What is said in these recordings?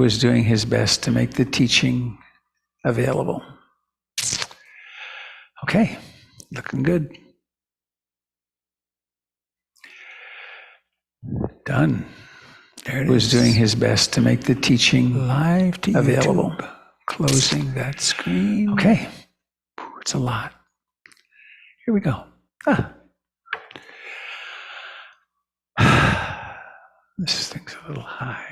was doing his best to make the teaching available. Okay, looking good. Done. There it is. Was doing his best to make the teaching live to available. YouTube. Closing that screen. Okay, it's a lot. Here we go. This thing's a little high.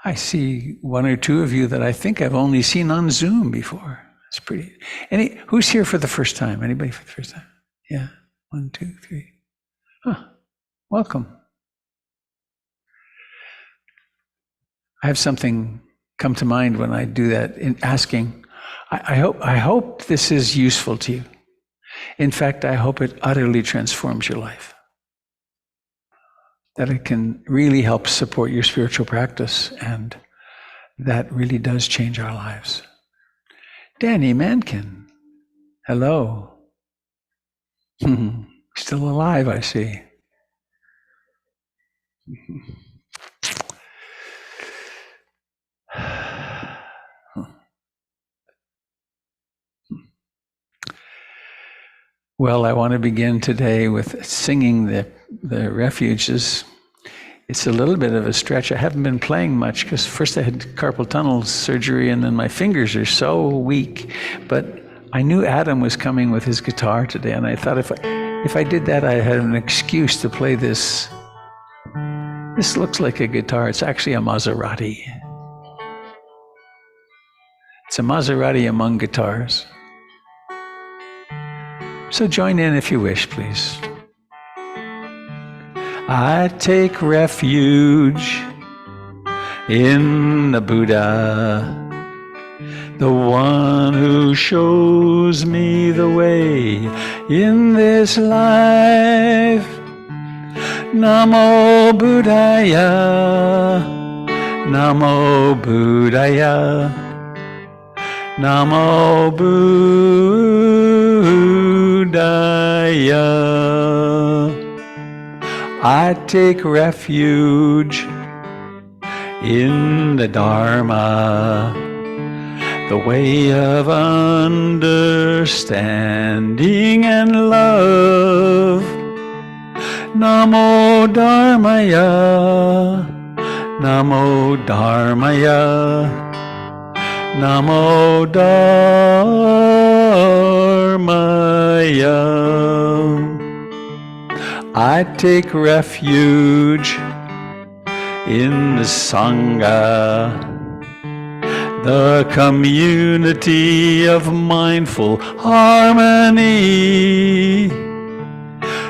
I see one or two of you that I think I've only seen on Zoom before. It's pretty. Who's here for the first time? Anybody for the first time? Yeah. 1, 2, 3. Welcome. I have something come to mind when I do that in asking. I hope this is useful to you. In fact, I hope it utterly transforms your life. That it can really help support your spiritual practice, and that really does change our lives. Danny Mankin, hello. Still alive, I see. Well, I want to begin today with singing the Refuges. It's a little bit of a stretch. I haven't been playing much because first I had carpal tunnel surgery and then my fingers are so weak. But I knew Adam was coming with his guitar today, and I thought if I did that, I had an excuse to play this. This looks like a guitar. It's actually a Maserati. It's a Maserati among guitars. So join in if you wish, please. I take refuge in the Buddha, the one who shows me the way in this life. Namo Buddhaya, Namo Buddhaya, Namo Buddhaya. I take refuge in the Dharma, the way of understanding and love. Namo Dharmaya, Namo Dharmaya, Namo Dharmaya. I take refuge in the Sangha, the community of mindful harmony.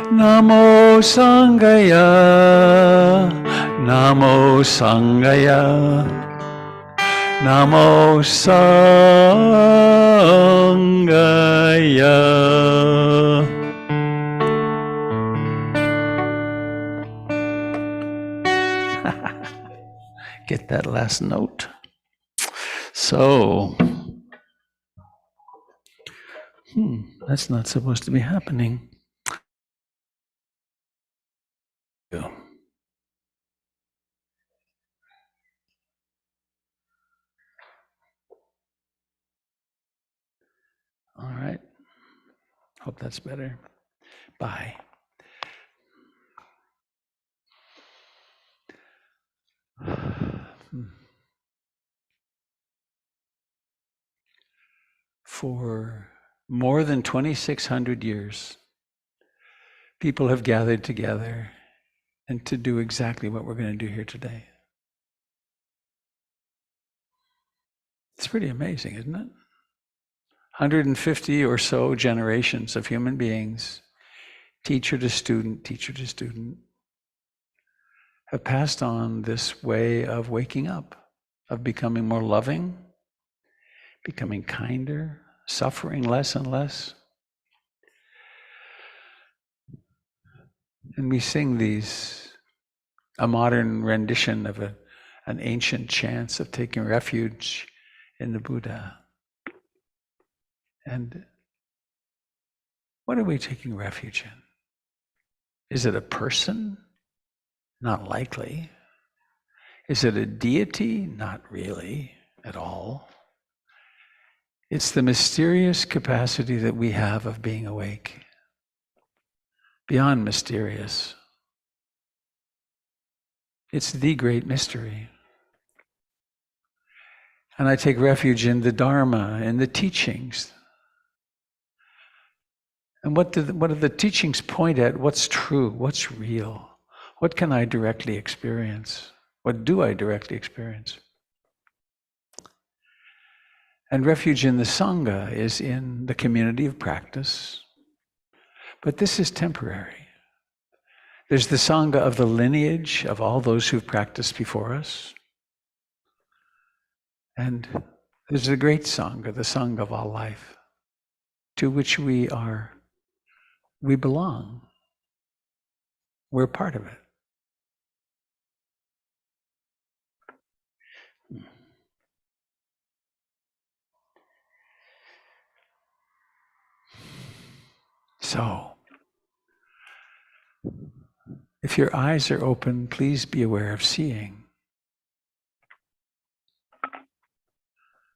Namo Sanghaya, Namo Sanghaya, Namo Sanghaya. Get that last note. So, that's not supposed to be happening. All right. Hope that's better. Bye. For more than 2,600 years, people have gathered together and to do exactly what we're going to do here today. It's pretty amazing, isn't it? 150 or so generations of human beings, teacher to student, have passed on this way of waking up, of becoming more loving, becoming kinder, suffering less and less. And we sing a modern rendition of an ancient chant of taking refuge in the Buddha. And what are we taking refuge in? Is it a person? Not likely. Is it a deity? Not really at all. It's the mysterious capacity that we have of being awake. Beyond mysterious. It's the great mystery. And I take refuge in the Dharma, in the teachings. And what do the teachings point at? What's true? What's real? What can I directly experience? What do I directly experience? And refuge in the Sangha is in the community of practice. But this is temporary. There's the Sangha of the lineage of all those who've practiced before us. And there's the great Sangha, the Sangha of all life, to which we belong. We're part of it. So, if your eyes are open, please be aware of seeing.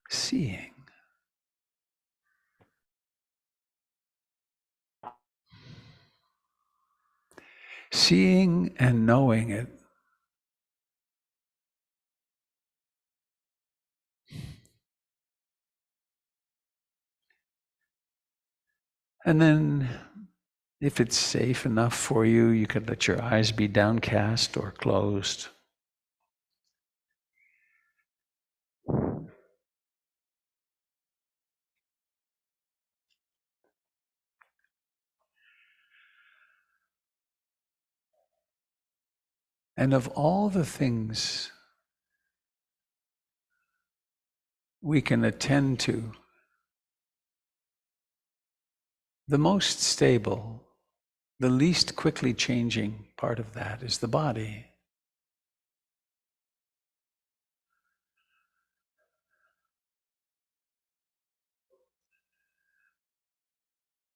Seeing. Seeing and knowing it. And then, if it's safe enough for you, you could let your eyes be downcast or closed. And of all the things we can attend to, the most stable, the least quickly changing part of that is the body.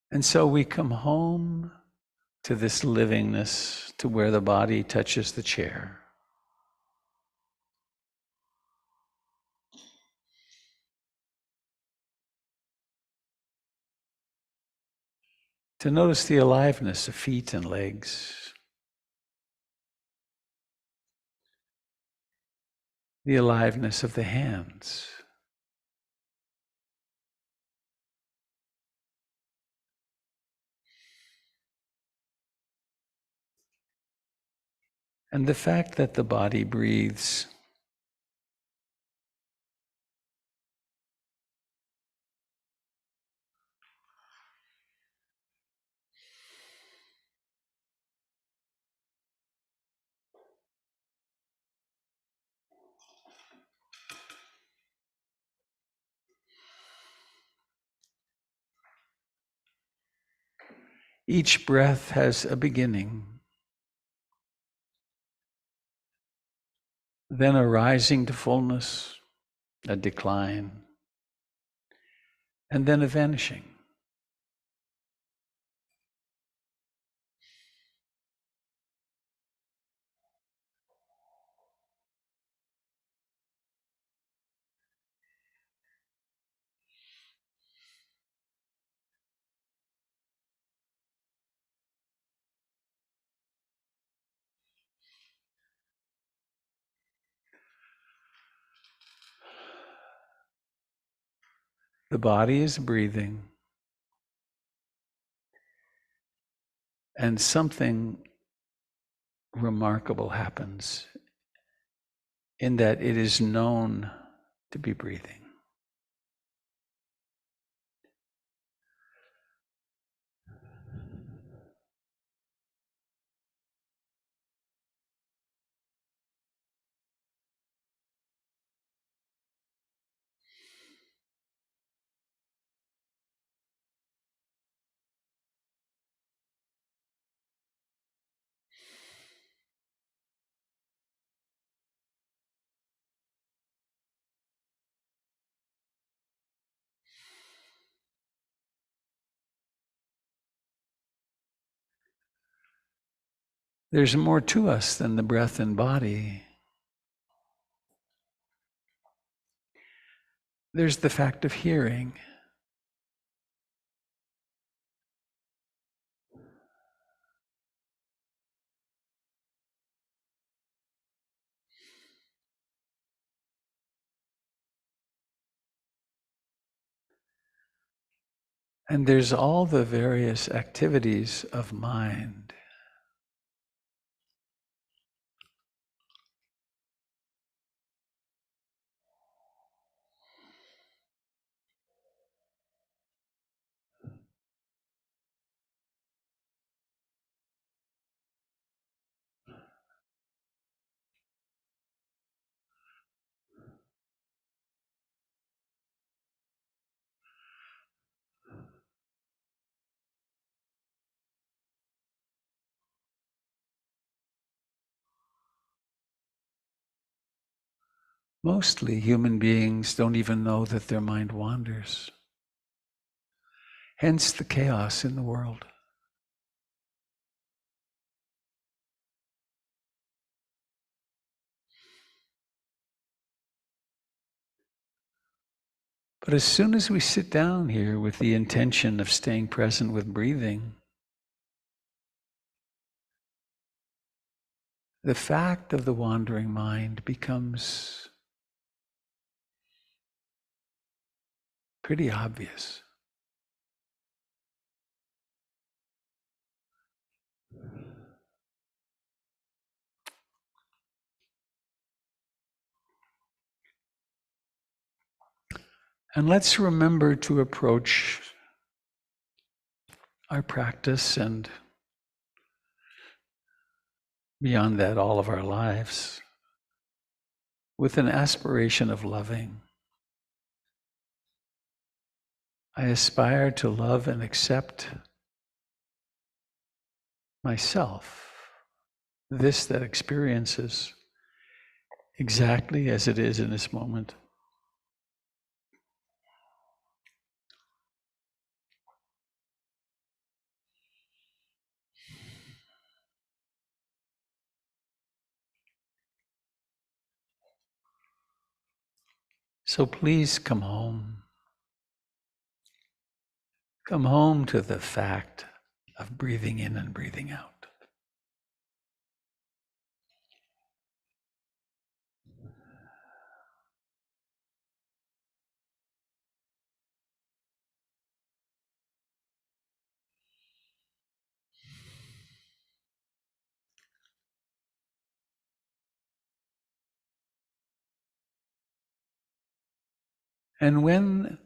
And so we come home to this livingness, to where the body touches the chair. To notice the aliveness of feet and legs, the aliveness of the hands, and the fact that the body breathes. Each breath has a beginning, then a rising to fullness, a decline, and then a vanishing. The body is breathing, and something remarkable happens in that it is known to be breathing. There's more to us than the breath and body. There's the fact of hearing. And there's all the various activities of mind. Mostly human beings don't even know that their mind wanders. Hence the chaos in the world. But as soon as we sit down here with the intention of staying present with breathing, the fact of the wandering mind becomes pretty obvious. And let's remember to approach our practice and beyond that, all of our lives with an aspiration of loving. I aspire to love and accept myself, this that experiences exactly as it is in this moment. So please come home. Come home to the fact of breathing in and breathing out. And when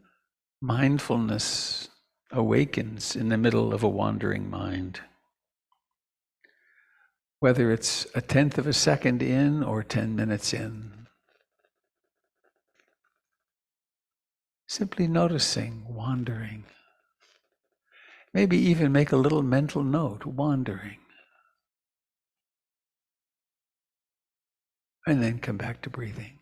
mindfulness awakens in the middle of a wandering mind, whether it's a tenth of a second in or 10 minutes in, simply noticing, wandering. Maybe even make a little mental note, wandering. And then come back to breathing.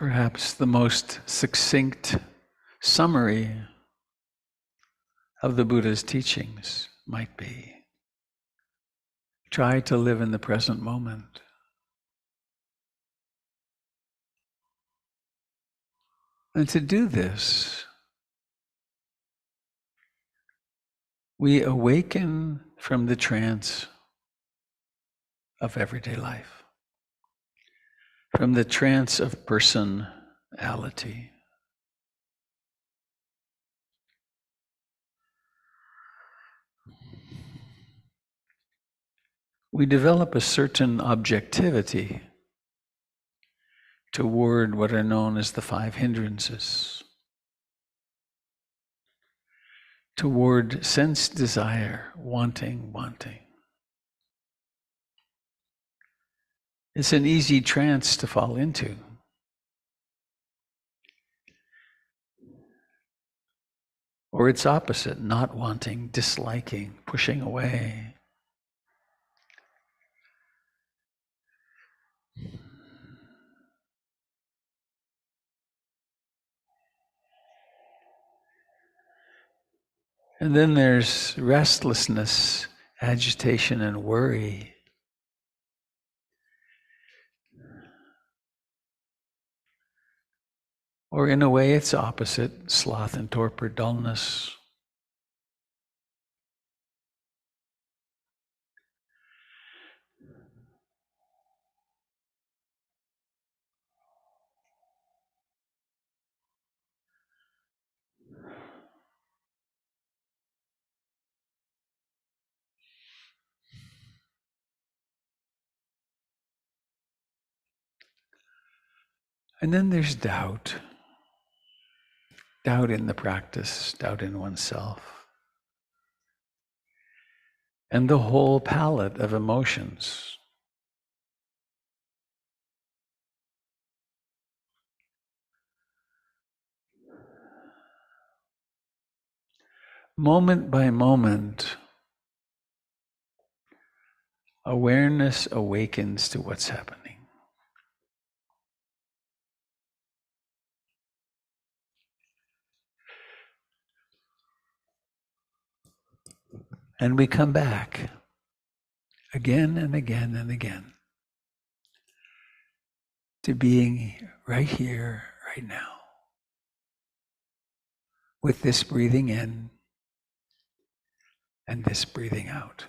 Perhaps the most succinct summary of the Buddha's teachings might be, try to live in the present moment. And to do this, we awaken from the trance of everyday life, from the trance of personality. We develop a certain objectivity toward what are known as the 5 hindrances, toward sense desire, wanting. It's an easy trance to fall into. Or its opposite, not wanting, disliking, pushing away. And then there's restlessness, agitation, and worry. Or in a way, it's opposite, sloth and torpor, dullness. And then there's doubt. Doubt in the practice, doubt in oneself. And the whole palette of emotions. Moment by moment, awareness awakens to what's happening. And we come back again and again and again to being right here, right now, with this breathing in and this breathing out.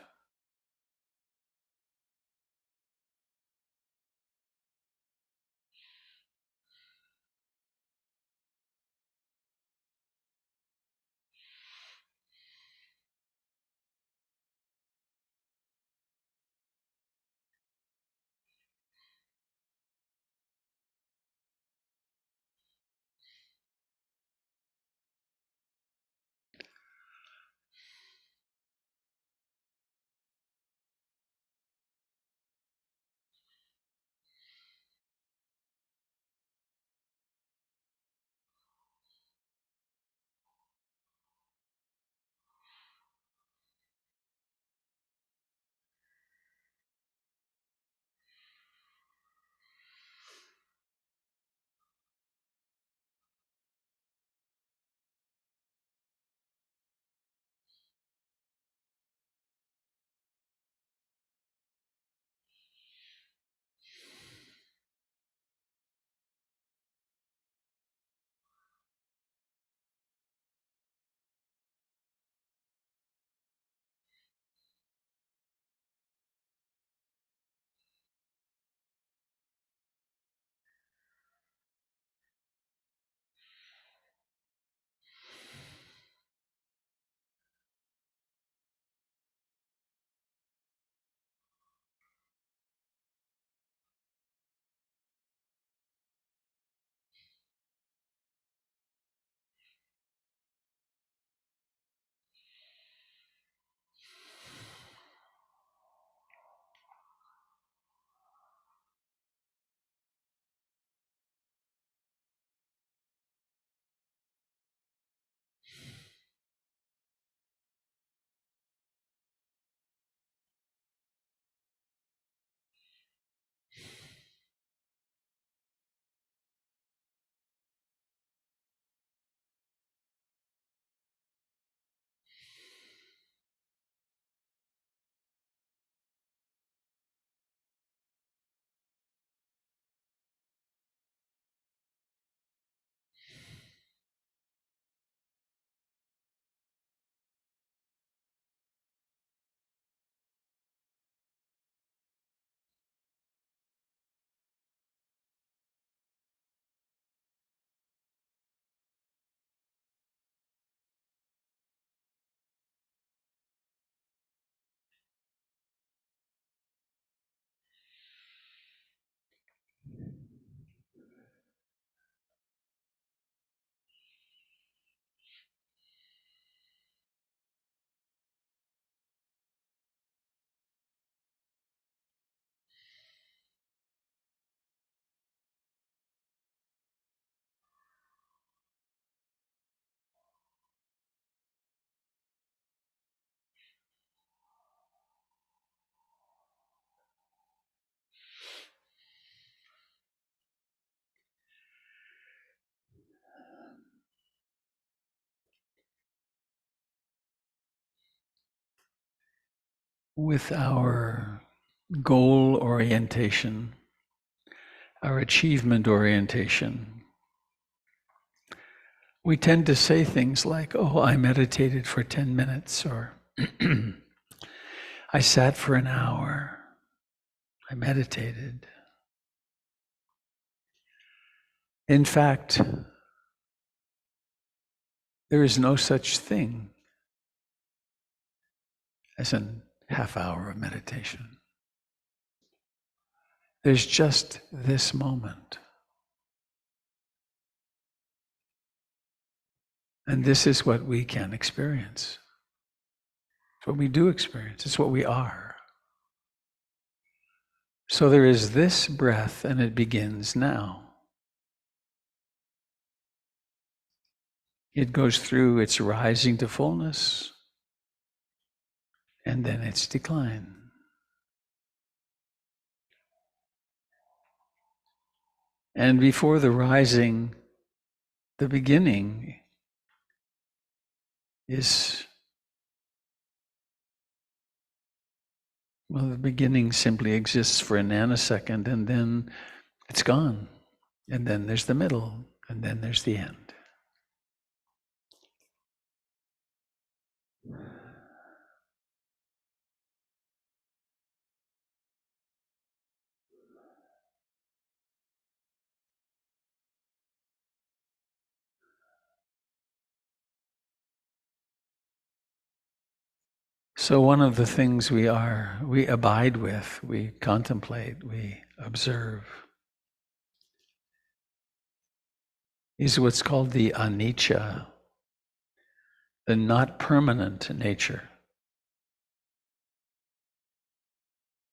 with our goal orientation, our achievement orientation, we tend to say things like, oh, I meditated for 10 minutes, or I sat for an hour, I meditated. In fact, there is no such thing as a half hour of meditation. There's just this moment. And this is what we can experience. It's what we do experience. It's what we are. So there is this breath, and it begins now. It goes through its rising to fullness, and then its decline. And before the rising, the beginning is, well, the beginning simply exists for a nanosecond, and then it's gone. And then there's the middle, and then there's the end. So one of the things we abide with, we contemplate, we observe, is what's called the Anicha, the not permanent nature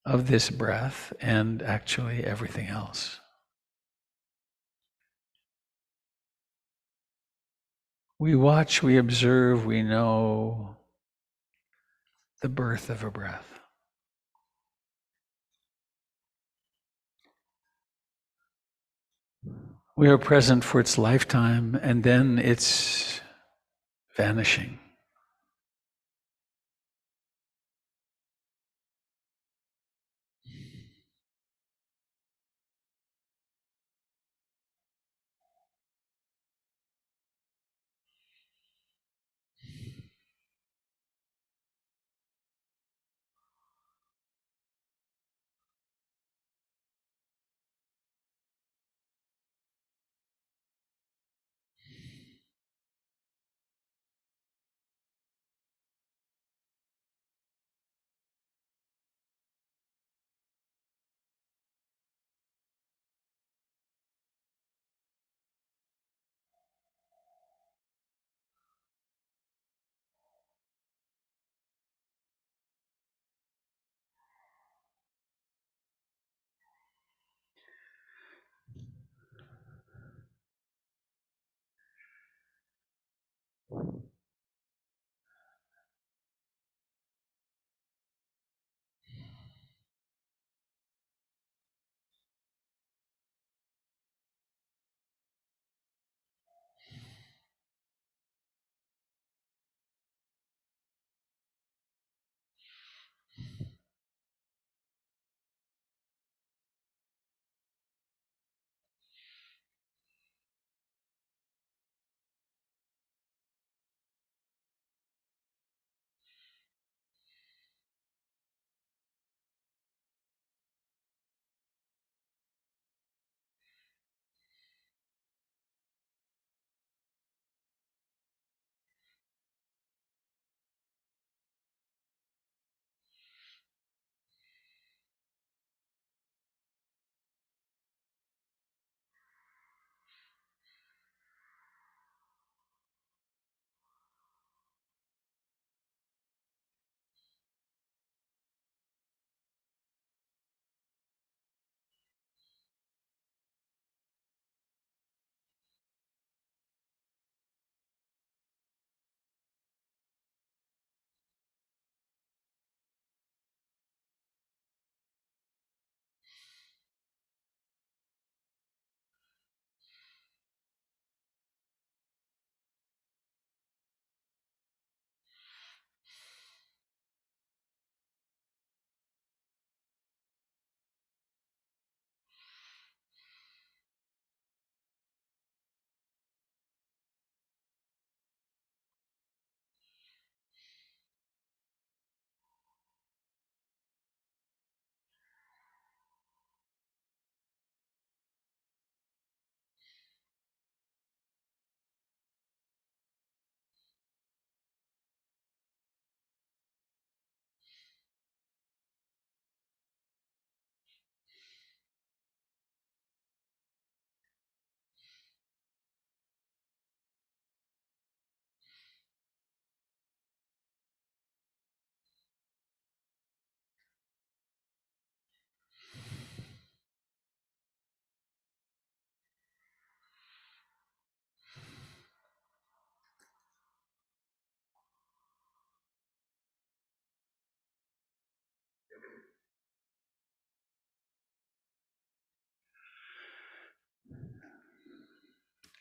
of this breath and actually everything else. We watch, we observe, we know the birth of a breath. We are present for its lifetime, and then it's vanishing.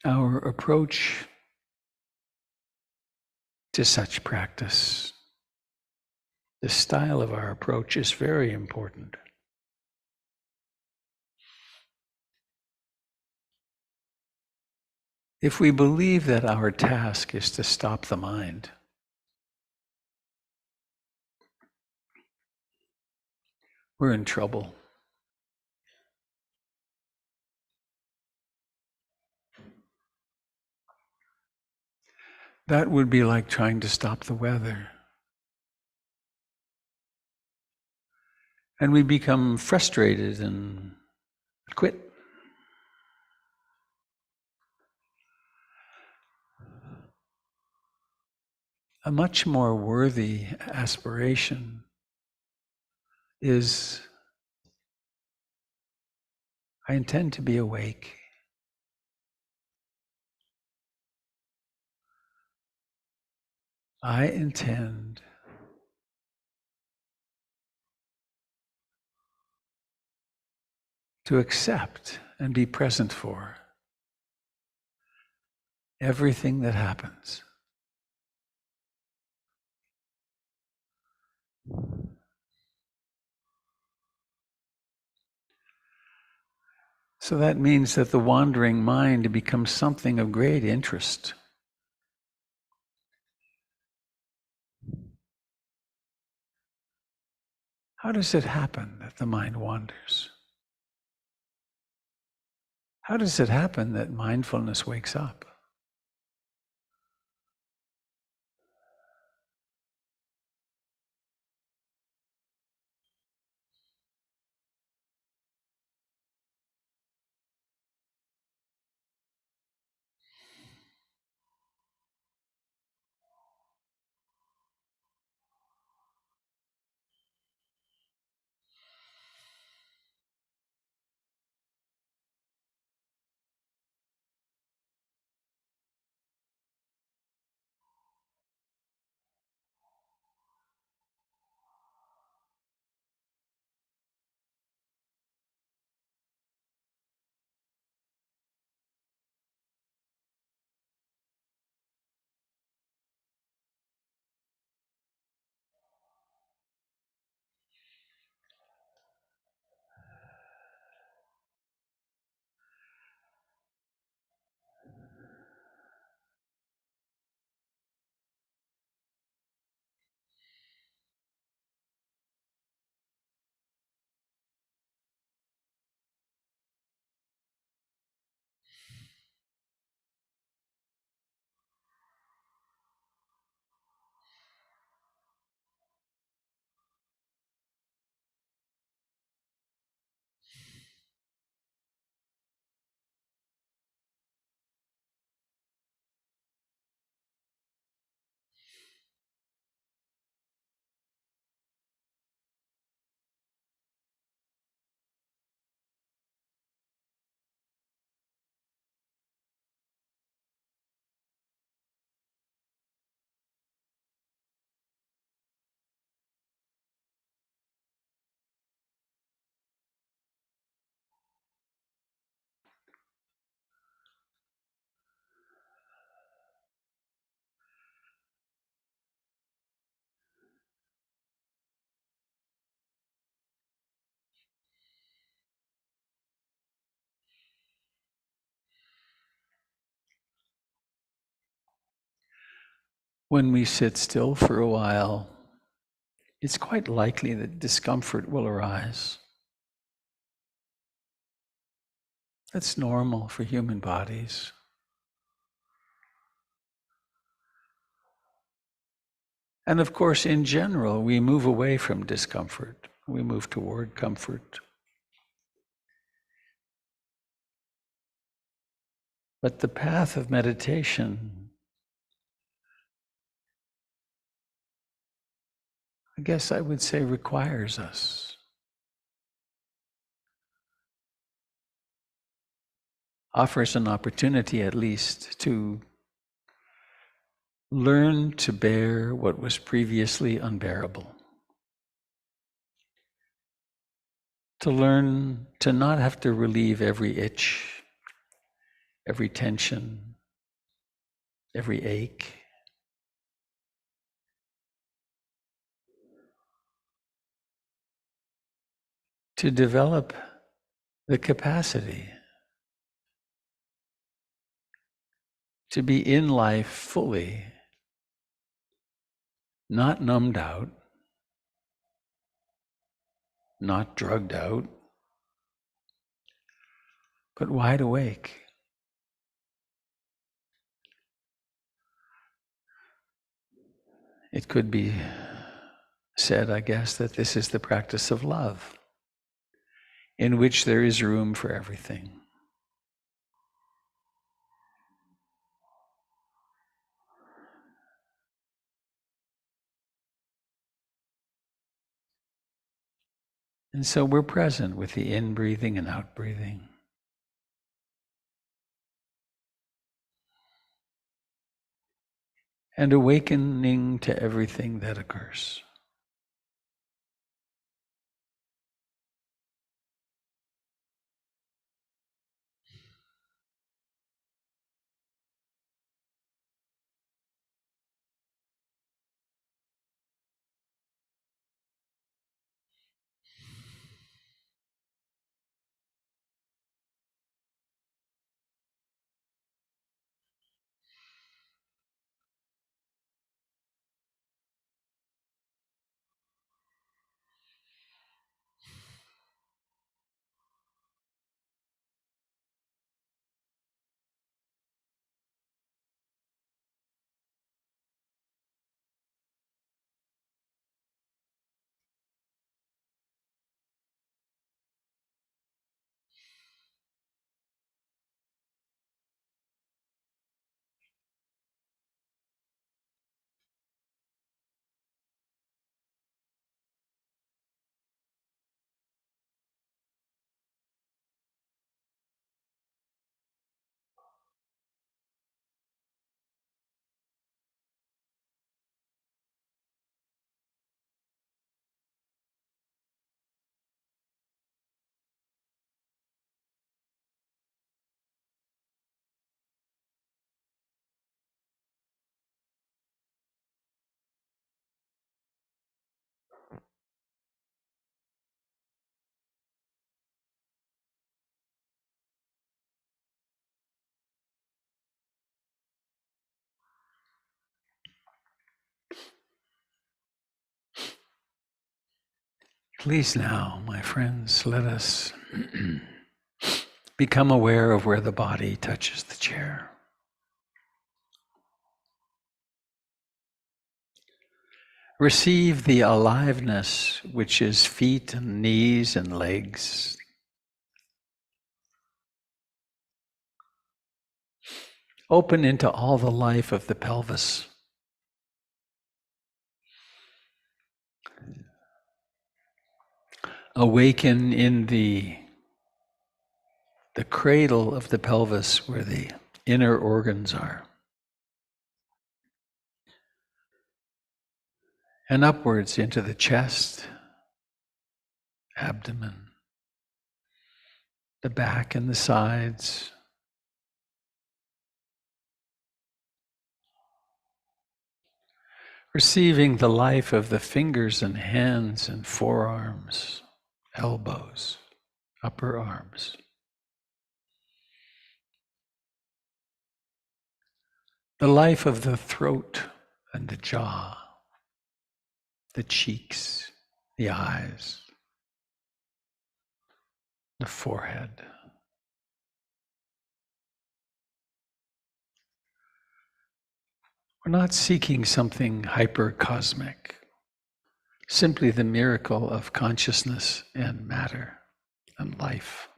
our approach to such practice, the style of our approach is very important. If we believe that our task is to stop the mind, we're in trouble. That would be like trying to stop the weather. And we become frustrated and quit. A much more worthy aspiration is, I intend to be awake. I intend to accept and be present for everything that happens. So that means that the wandering mind becomes something of great interest. How does it happen that the mind wanders? How does it happen that mindfulness wakes up? When we sit still for a while, it's quite likely that discomfort will arise. That's normal for human bodies. And of course, in general, we move away from discomfort. We move toward comfort. But the path of meditation, I guess I would say, requires us, offers an opportunity at least to learn to bear what was previously unbearable. To learn to not have to relieve every itch, every tension, every ache. To develop the capacity to be in life fully, not numbed out, not drugged out, but wide awake. It could be said, I guess, that this is the practice of love, in which there is room for everything. And so we're present with the in-breathing and out-breathing. And awakening to everything that occurs. Please now, my friends, let us become aware of where the body touches the chair. Receive the aliveness, which is feet and knees and legs. Open into all the life of the pelvis. Awaken in the cradle of the pelvis where the inner organs are. And upwards into the chest, abdomen, the back and the sides. Receiving the life of the fingers and hands and forearms, elbows, upper arms. The life of the throat and the jaw, the cheeks, the eyes, the forehead. We're not seeking something hyper-cosmic, simply the miracle of consciousness and matter and life.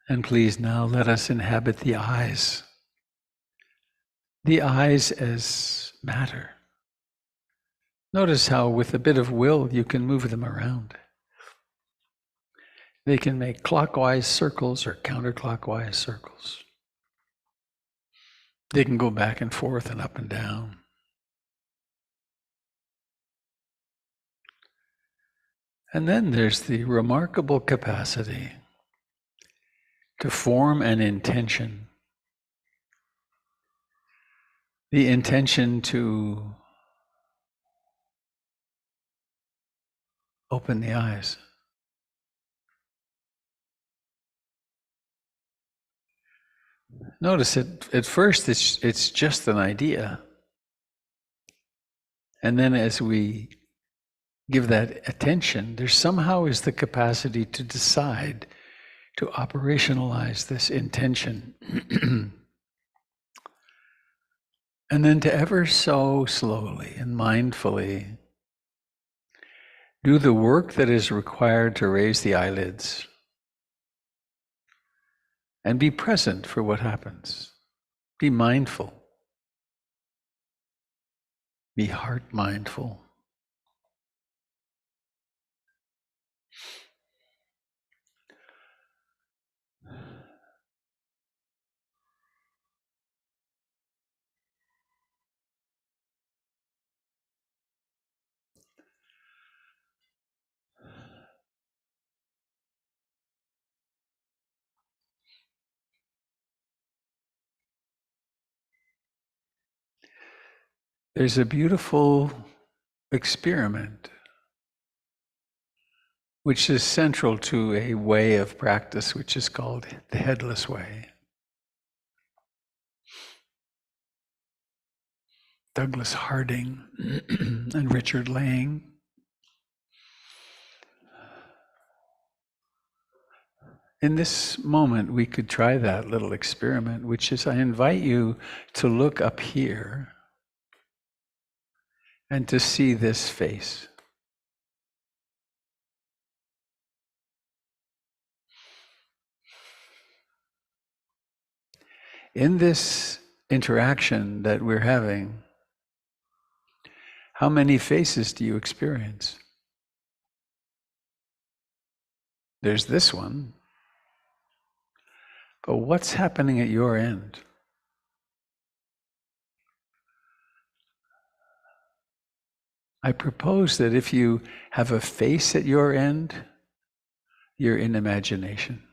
And please now let us inhabit the eyes. The eyes as matter. Notice how with a bit of will you can move them around. They can make clockwise circles or counterclockwise circles. They can go back and forth and up and down. And then there's the remarkable capacity to form an intention. The intention to open the eyes. Notice at first it's just an idea. And then as we give that attention, there somehow is the capacity to decide, to operationalize this intention. And then to ever so slowly and mindfully do the work that is required to raise the eyelids and be present for what happens. Be mindful. Be heart mindful. There's a beautiful experiment which is central to a way of practice which is called the headless way. Douglas Harding and Richard Lang. In this moment, we could try that little experiment, which is I invite you to look up here and to see this face. In this interaction that we're having, how many faces do you experience? There's this one. But what's happening at your end? I propose that if you have a face at your end, you're in imagination.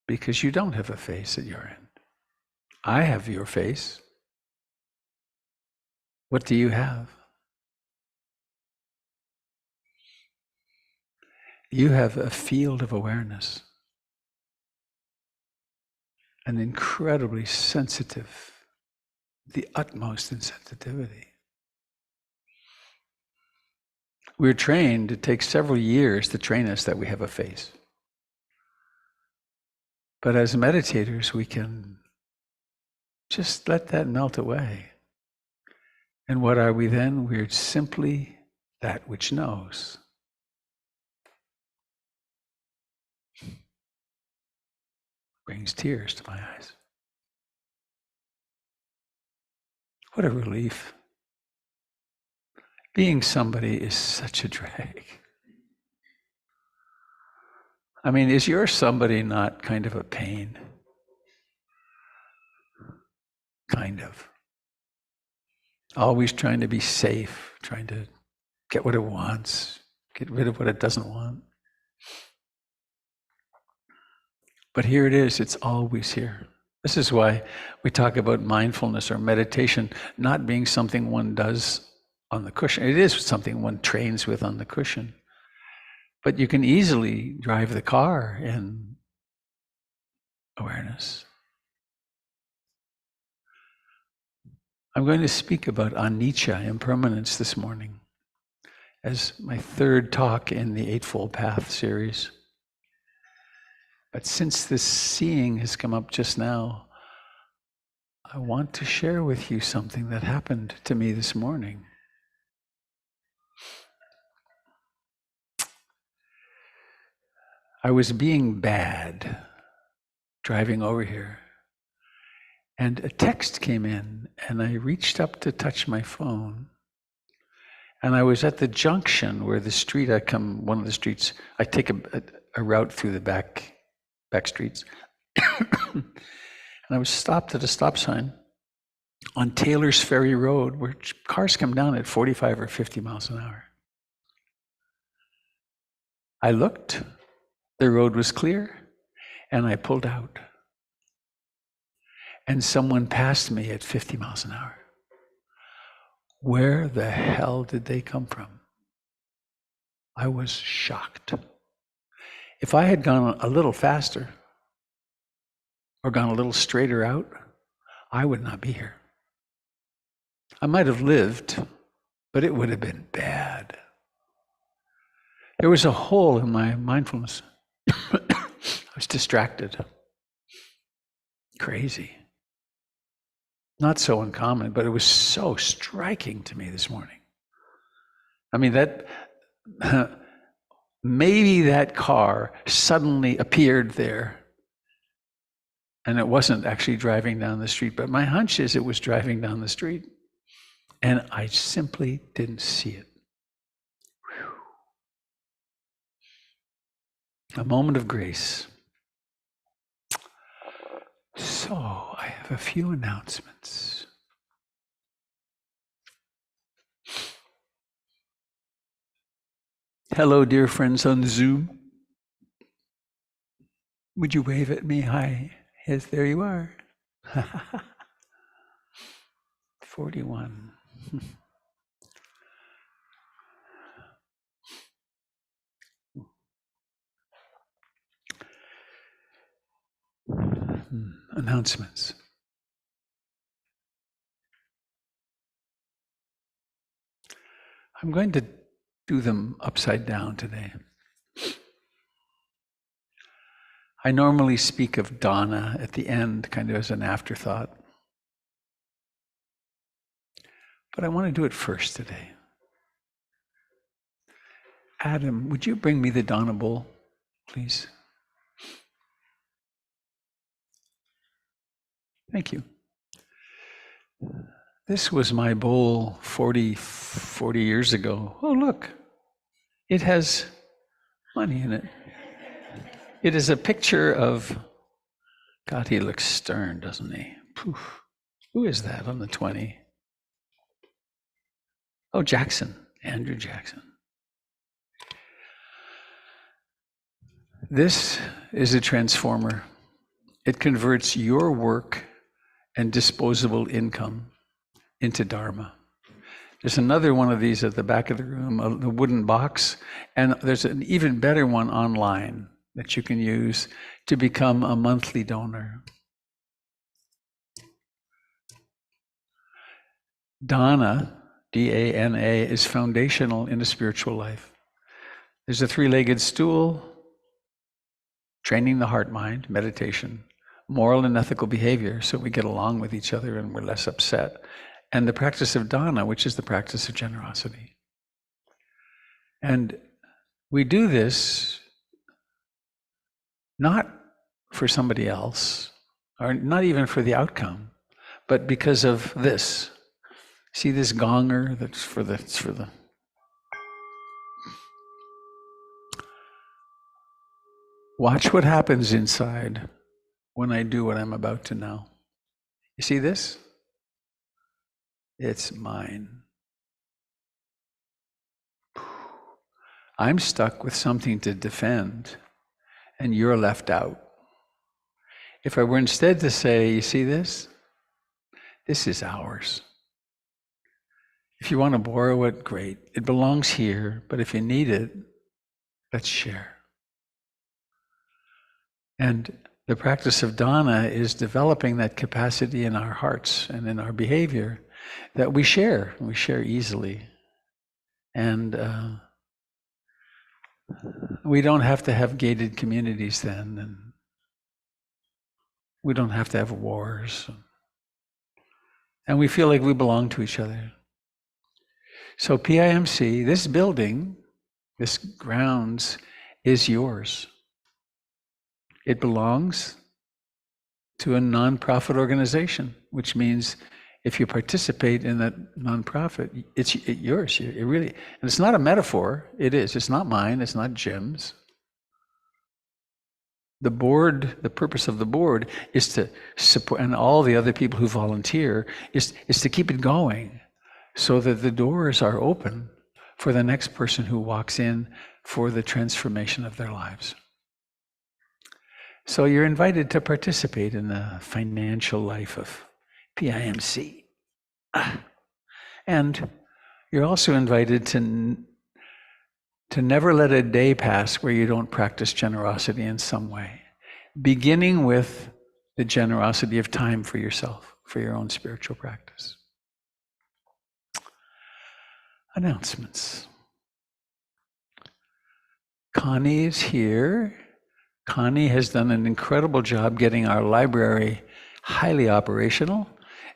Because you don't have a face at your end. I have your face. What do you have? You have a field of awareness, an incredibly sensitive, the utmost in sensitivity. We're trained, it takes several years to train us that we have a face. But as meditators, we can just let that melt away. And what are we then? We're simply that which knows. Brings tears to my eyes. What a relief. Being somebody is such a drag. I mean, is your somebody not kind of a pain? Kind of. Always trying to be safe, trying to get what it wants, get rid of what it doesn't want. But here it is, it's always here. This is why we talk about mindfulness or meditation not being something one does on the cushion. It is something one trains with on the cushion. But you can easily drive the car in awareness. I'm going to speak about Anicha, impermanence, this morning as my third talk in the Eightfold Path series. But since this seeing has come up just now, I want to share with you something that happened to me this morning. I was being bad driving over here, and a text came in, and I reached up to touch my phone, and I was at the junction where the street I come, one of the streets, I take a route through the back streets. And I was stopped at a stop sign on Taylor's Ferry Road, where cars come down at 45 or 50 miles an hour. I looked, the road was clear, and I pulled out. And someone passed me at 50 miles an hour. Where the hell did they come from? I was shocked. If I had gone a little faster or gone a little straighter out, I would not be here. I might have lived, but it would have been bad. There was a hole in my mindfulness. I was distracted. Crazy. Not so uncommon, but it was so striking to me this morning. I mean, that maybe that car suddenly appeared there and it wasn't actually driving down the street, but my hunch is it was driving down the street and I simply didn't see it. Whew. A moment of grace. So I have a few announcements. Hello, dear friends on Zoom. Would you wave at me? Hi. Yes, there you are. 41. Announcements. I'm going to do them upside down today. I normally speak of Dana at the end, kind of as an afterthought. But I want to do it first today. Adam, would you bring me the Dana bowl, please? Thank you. This was my bowl 40 years ago. Oh, look, it has money in it. It is a picture of, God, he looks stern, doesn't he? Poof. Who is that on the 20? Oh, Jackson, Andrew Jackson. This is a transformer. It converts your work and disposable income into Dharma. There's another one of these at the back of the room, the wooden box, and there's an even better one online that you can use to become a monthly donor. Dana, D-A-N-A, is foundational in a spiritual life. There's a three-legged stool, training the heart-mind, meditation, moral and ethical behavior, so we get along with each other and we're less upset, and the practice of Dana, which is the practice of generosity. And we do this not for somebody else, or not even for the outcome, but because of this. See this gonger that's for the Watch what happens inside when I do what I'm about to now. You see this? It's mine. I'm stuck with something to defend, and you're left out. If I were instead to say, you see this? This is ours. If you want to borrow it, great. It belongs here, but if you need it, let's share. And the practice of Dana is developing that capacity in our hearts and in our behavior that we share easily. And we don't have to have gated communities then, and we don't have to have wars. And we feel like we belong to each other. So PIMC, this building, this grounds, is yours. It belongs to a nonprofit organization, which means if you participate in that nonprofit, it's yours. It really, and it's not a metaphor. It is. It's not mine. It's not Jim's. The board, the purpose of the board is to support, and all the other people who volunteer, is to keep it going so that the doors are open for the next person who walks in for the transformation of their lives. So you're invited to participate in the financial life of PIMC. And you're also invited to never let a day pass where you don't practice generosity in some way, beginning with the generosity of time for yourself, for your own spiritual practice. Announcements. Connie is here. Connie has done an incredible job getting our library highly operational,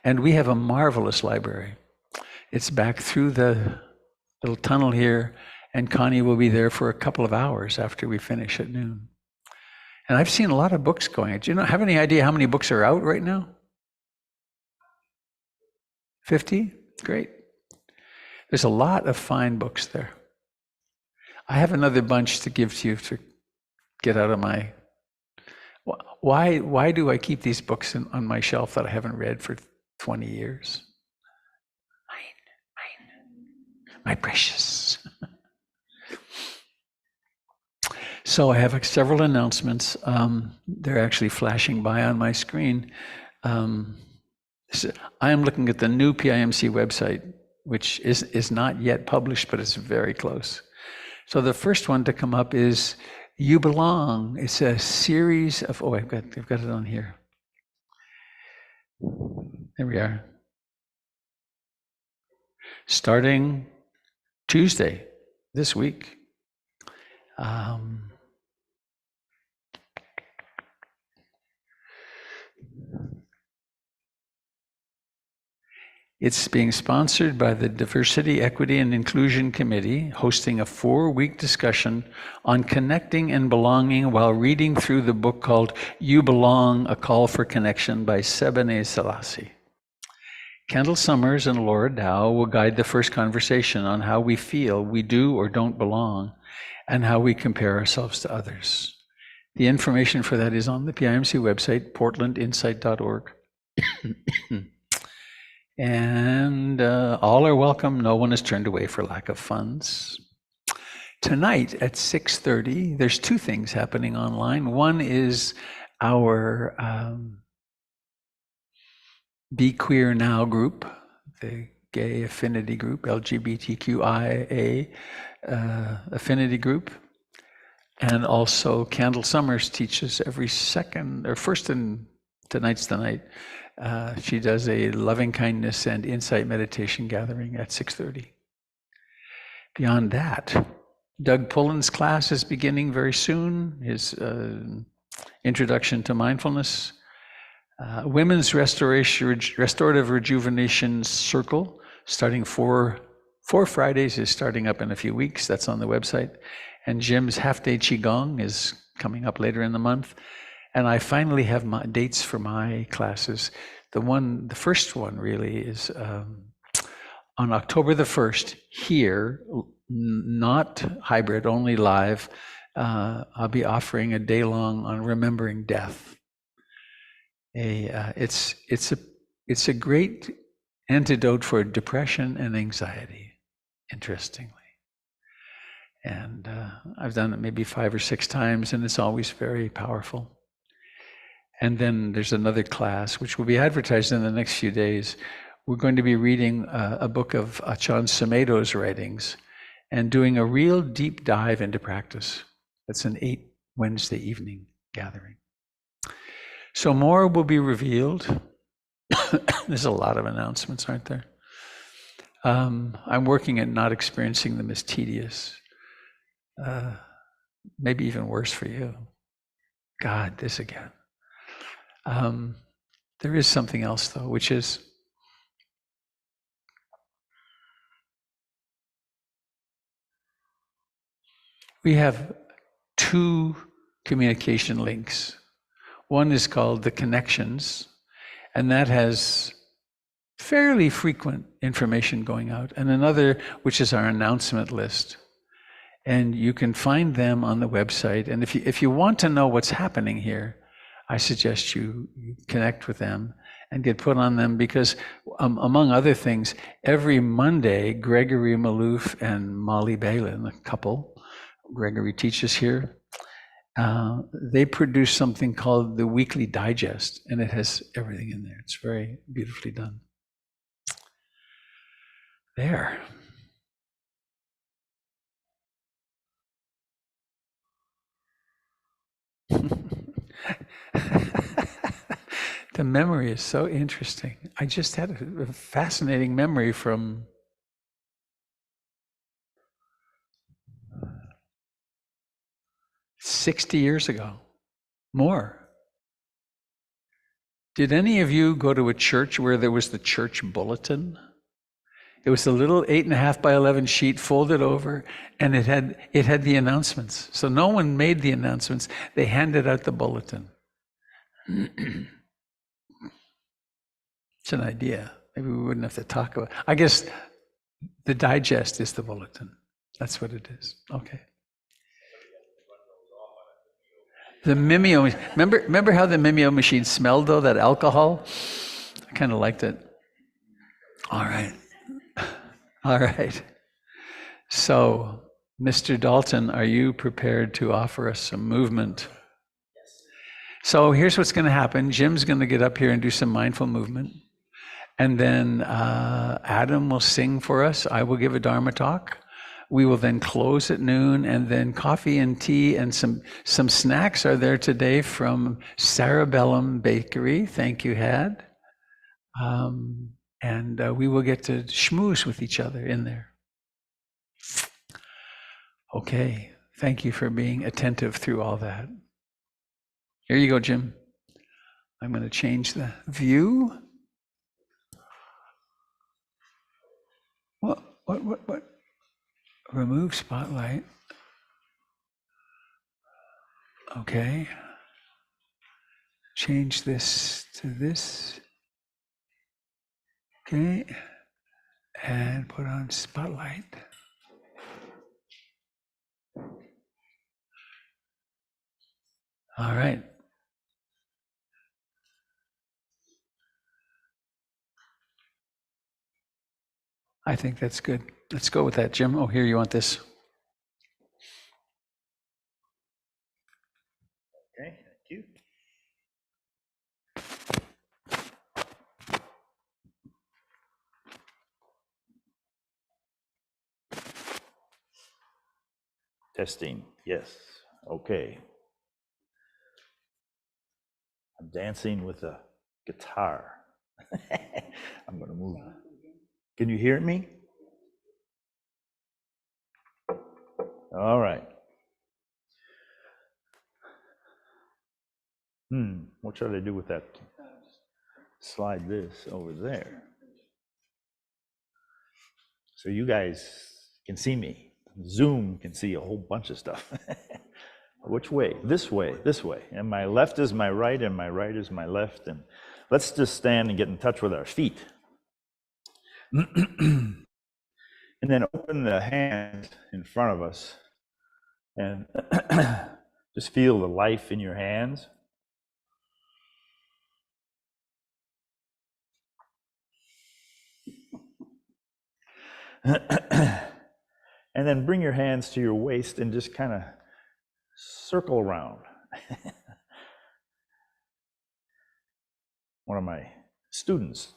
and we have a marvelous library. It's back through the little tunnel here, and Connie will be there for a couple of hours after we finish at noon. And I've seen a lot of books going. Do you have any idea how many books are out right now? 50? Great. There's a lot of fine books there. I have another bunch to give to you to get out of my... Why do I keep these books on my shelf that I haven't read for 20 years? Mine. My precious. So I have several announcements. They're actually flashing by on my screen. I am looking at the new PIMC website, which is not yet published, but it's very close. So the first one to come up is You Belong. It's a series of, I've got it on here. There we are. Starting Tuesday, this week. It's being sponsored by the Diversity, Equity, and Inclusion Committee, hosting a 4-week discussion on connecting and belonging while reading through the book called You Belong, A Call for Connection by Sebene Selassie. Kendall Summers and Laura Dow will guide the first conversation on how we feel we do or don't belong and how we compare ourselves to others. The information for that is on the PIMC website, portlandinsight.org. And all are welcome. No one is turned away for lack of funds. Tonight at 6:30, there's 2 things happening online. One is our Be Queer Now group, the gay affinity group, LGBTQIA affinity group. And also Kendall Summers teaches every second, or first and tonight's the night. She does a loving kindness and insight meditation gathering at 6:30. Beyond that, Doug Pullen's class is beginning very soon, his introduction to mindfulness. Women's Restorative Rejuvenation Circle, starting 4 Fridays, is starting up in a few weeks. That's on the website. And Jim's half-day Qigong is coming up later in the month. And I finally have my dates for my classes. The first one really is on October the 1st here, not hybrid, only live. I'll be offering a day-long on remembering death. It's a great antidote for depression and anxiety, interestingly. And I've done it maybe 5 or 6 times, and it's always very powerful. And then there's another class, which will be advertised in the next few days. We're going to be reading a book of Achan Semedo's writings and doing a real deep dive into practice. That's an 8 Wednesday evening gathering. So more will be revealed. There's a lot of announcements, aren't there? I'm working at not experiencing them as tedious. Maybe even worse for you. God, this again. There is something else, though, which is we have 2 communication links. One is called the Connections, and that has fairly frequent information going out, and another, which is our announcement list. And you can find them on the website. And if you want to know what's happening here, I suggest you connect with them and get put on them, because among other things, every Monday, Gregory Malouf and Molly Balin, a couple, Gregory teaches here. They produce something called the Weekly Digest, and it has everything in there. It's very beautifully done. There. The memory is so interesting. I just had a fascinating memory from 60 years ago, more. Did any of you go to a church where there was the church bulletin? It was a little 8.5 by 11 sheet folded over, and it had the announcements. So no one made the announcements. They handed out the bulletin. It's an idea. Maybe we wouldn't have to talk about it. I guess the digest is the bulletin. That's what it is. Okay. The Mimeo. Remember how the Mimeo machine smelled, though, that alcohol? I kind of liked it. All right. All right. So, Mr. Dalton, are you prepared to offer us some movement? Yes. So here's what's going to happen. Jim's going to get up here and do some mindful movement. And then Adam will sing for us. I will give a Dharma talk. We will then close at noon, and then coffee and tea and some snacks are there today from Cerebellum Bakery. Thank you, Had. And we will get to schmooze with each other in there. Okay, thank you for being attentive through all that. Here you go, Jim. I'm going to change the view. What? Remove spotlight. Okay. Change this to this. Okay. And put on spotlight. All right. I think that's good. Let's go with that, Jim. Oh, here, you want this? Okay, thank you. Testing, yes. Okay. I'm dancing with a guitar. I'm going to move. Can you hear me? All right. What should I do with that? Slide this over there. So you guys can see me. Zoom can see a whole bunch of stuff. Which way? This way, this way. And my left is my right, and my right is my left. And let's just stand and get in touch with our feet. And then open the hands in front of us and just feel the life in your hands. And then bring your hands to your waist and just kind of circle around. One of my students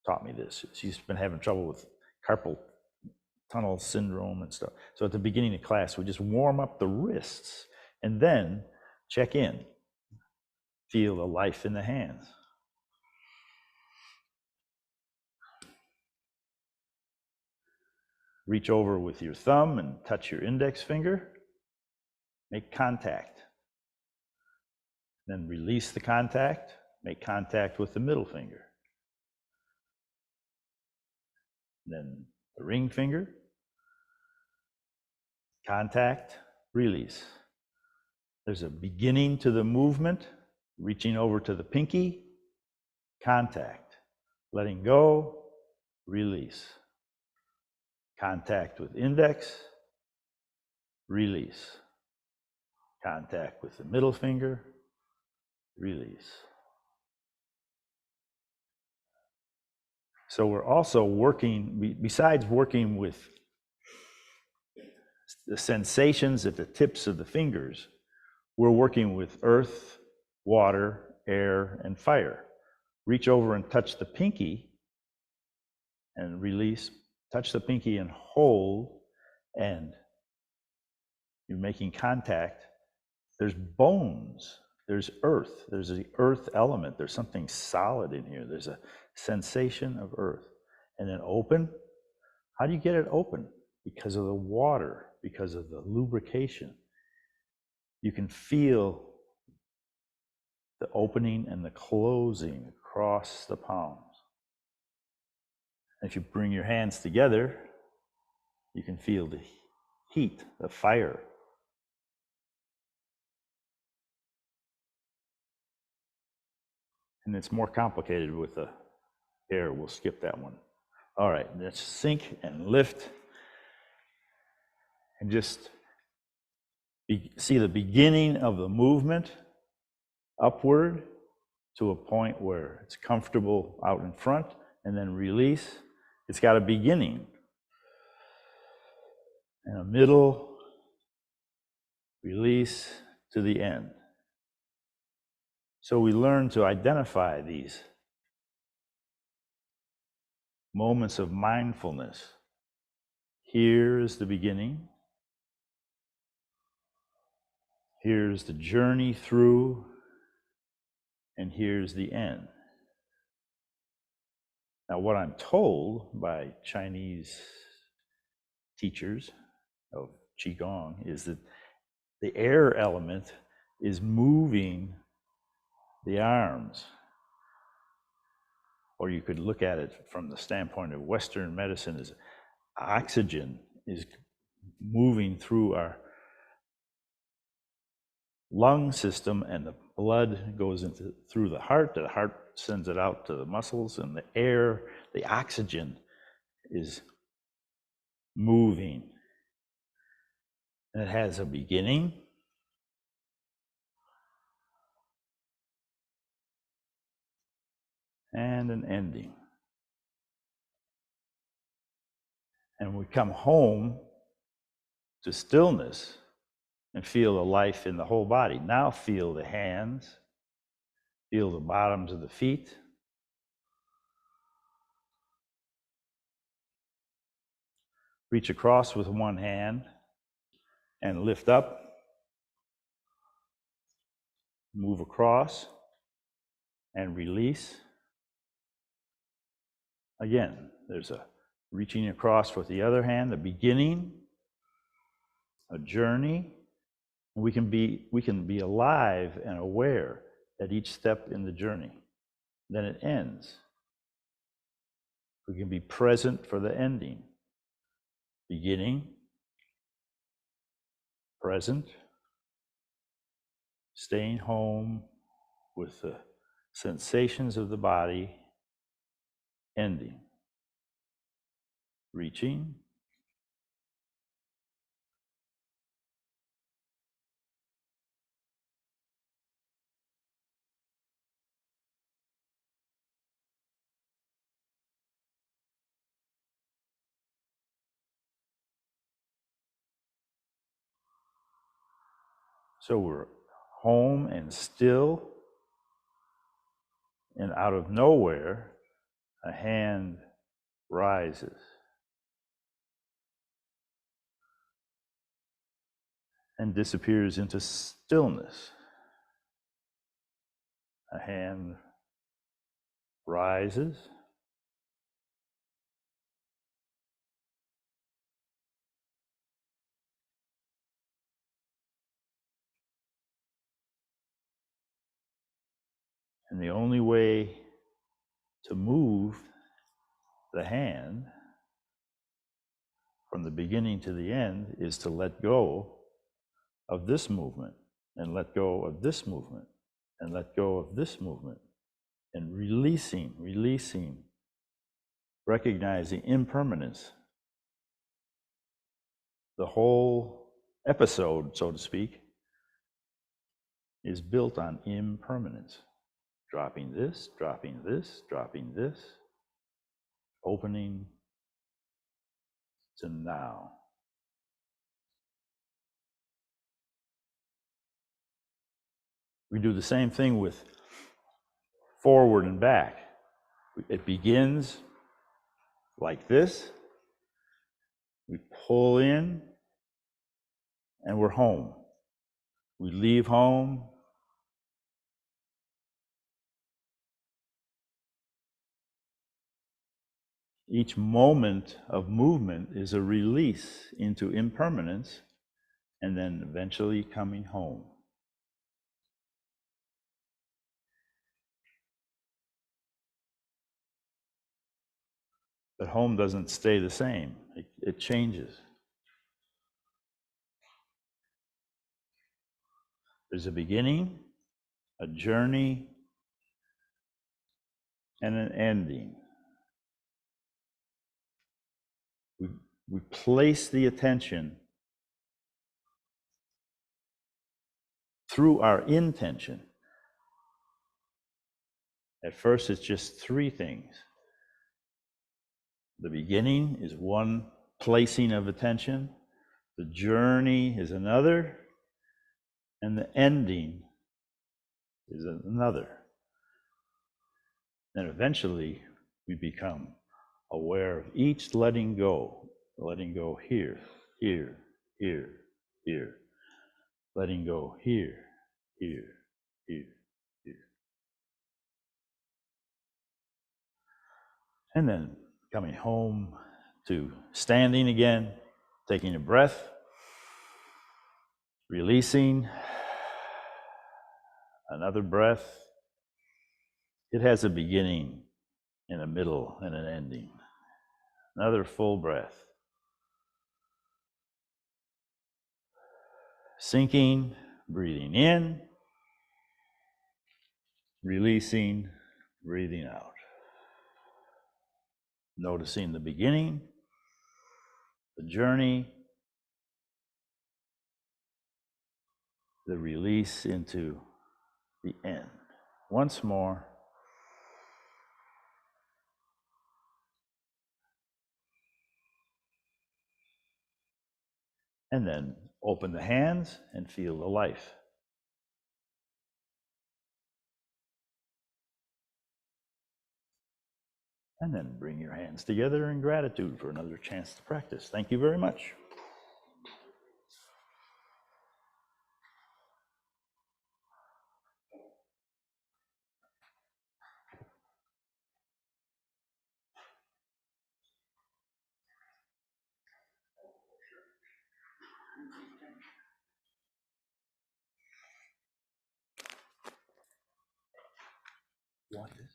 taught me this. She's been having trouble with carpal tunnel syndrome and stuff. So at the beginning of class, we just warm up the wrists and then check in. Feel the life in the hands. Reach over with your thumb and touch your index finger. Make contact. Then release the contact. Make contact with the middle finger. Then the ring finger. Contact, release. There's a beginning to the movement, reaching over to the pinky, contact, letting go, release. Contact with index, release. Contact with the middle finger, release. So we're also working, besides working with the sensations at the tips of the fingers, we're working with earth, water, air, and fire. Reach over and touch the pinky and release. Touch the pinky and hold, and you're making contact. There's bones, there's earth, there's the earth element, there's something solid in here. There's a sensation of earth. And then open. How do you get it open? Because of the water, because of the lubrication. You can feel the opening and the closing across the palms. If you bring your hands together, you can feel the heat, the fire. And it's more complicated with the air. We'll skip that one. All right, let's sink and lift. And just see the beginning of the movement upward to a point where it's comfortable out in front, and then release. It's got a beginning and a middle, release to the end. So we learn to identify these moments of mindfulness. Here is the beginning. Here's the journey through, and here's the end. Now, what I'm told by Chinese teachers of Qigong is that the air element is moving the arms. Or you could look at it from the standpoint of Western medicine as oxygen is moving through our lung system, and the blood goes through the heart sends it out to the muscles, and the air, the oxygen is moving. And it has a beginning and an ending. And we come home to stillness and feel the life in the whole body. Now feel the hands, feel the bottoms of the feet. Reach across with one hand and lift up. Move across and release. Again, there's a reaching across with the other hand, a beginning, a journey. And we can be alive and aware at each step in the journey. Then it ends. We can be present for the ending. Beginning, present, staying home with the sensations of the body, ending. Reaching, so we're home and still, and out of nowhere, a hand rises. And disappears into stillness. A hand rises. And the only way to move the hand from the beginning to the end is to let go of this movement, and let go of this movement, and let go of this movement, and releasing, recognizing impermanence. The whole episode, so to speak, is built on impermanence. Dropping this, dropping this, dropping this, opening to now. We do the same thing with forward and back. It begins like this. We pull in, and we're home. We leave home. Each moment of movement is a release into impermanence, and then eventually coming home. But home doesn't stay the same. It changes. There's a beginning, a journey, and an ending. We place the attention through our intention. At first, it's just three things. The beginning is one placing of attention, the journey is another, and the ending is another. And eventually, we become aware of each letting go here, here, here, here, letting go here, here, here, here. And then coming home to standing again, taking a breath, releasing, another breath. It has a beginning and a middle and an ending. Another full breath. Sinking, breathing in, releasing, breathing out. Noticing the beginning, the journey, the release into the end. Once more. And then open the hands and feel the life. And then bring your hands together in gratitude for another chance to practice. Thank you very much. You want this?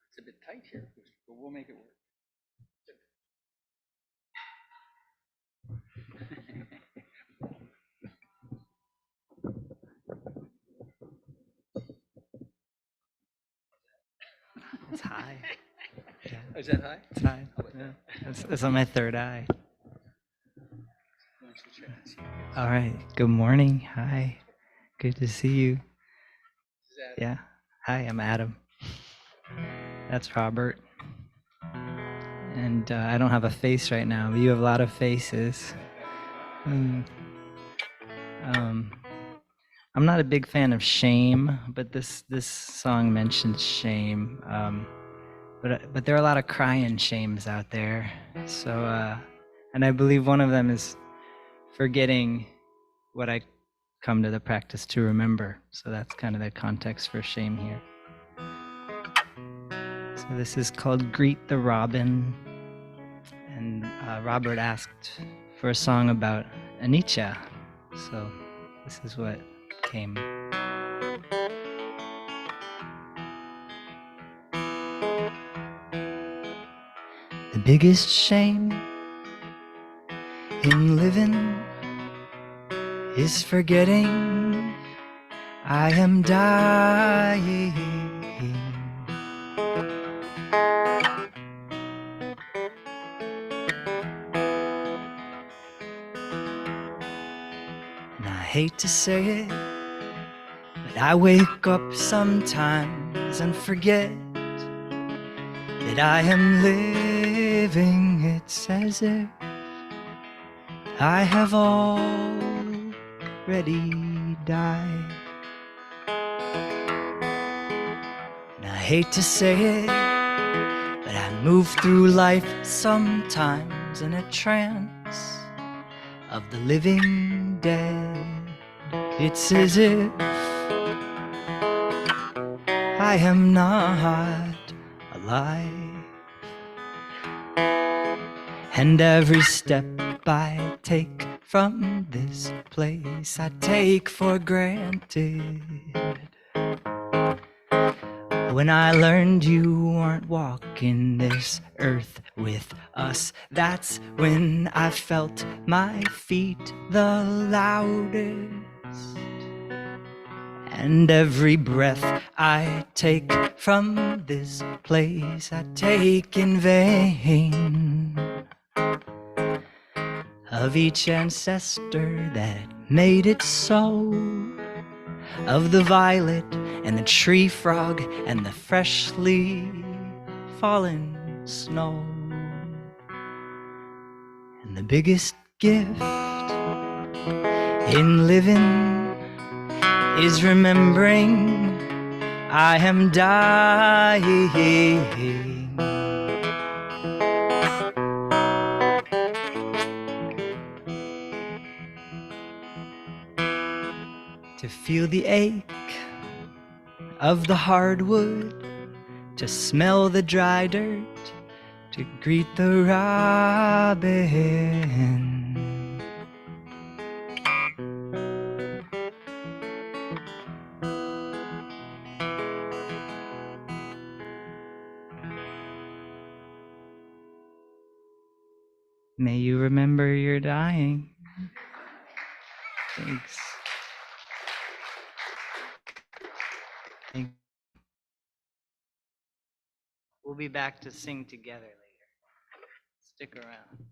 It's a bit tight here, but we'll make it work. It's high. Yeah, Oh, is that high? it's high. Yeah. It's on my third eye. All right. Good morning. Hi. Good to see you. Yeah. Hi, I'm Adam. That's Robert. And I don't have a face right now, but you have a lot of faces. I'm not a big fan of shame, but this song mentions shame. But there are a lot of crying shames out there. So, and I believe one of them is forgetting what I come to the practice to remember. So that's kind of the context for shame here. So this is called Greet the Robin. And Robert asked for a song about Anicha. So this is what came. The biggest shame in living is forgetting I am dying. And I hate to say it, but I wake up sometimes and forget that I am living. It's as if I have already died. And I hate to say it, but I move through life sometimes in a trance of the living dead. It's as if I am not alive. And every step I take from this place, I take for granted. When I learned you weren't walking this earth with us, that's when I felt my feet the loudest. And every breath I take from this place, I take in vain. Of each ancestor that made it so, of the violet and the tree frog and the freshly fallen snow. And the biggest gift in living is remembering I am dying. To feel the ache of the hardwood, to smell the dry dirt, to greet the robin. May you remember you're dying. Thanks. We'll be back to sing together later. Stick around.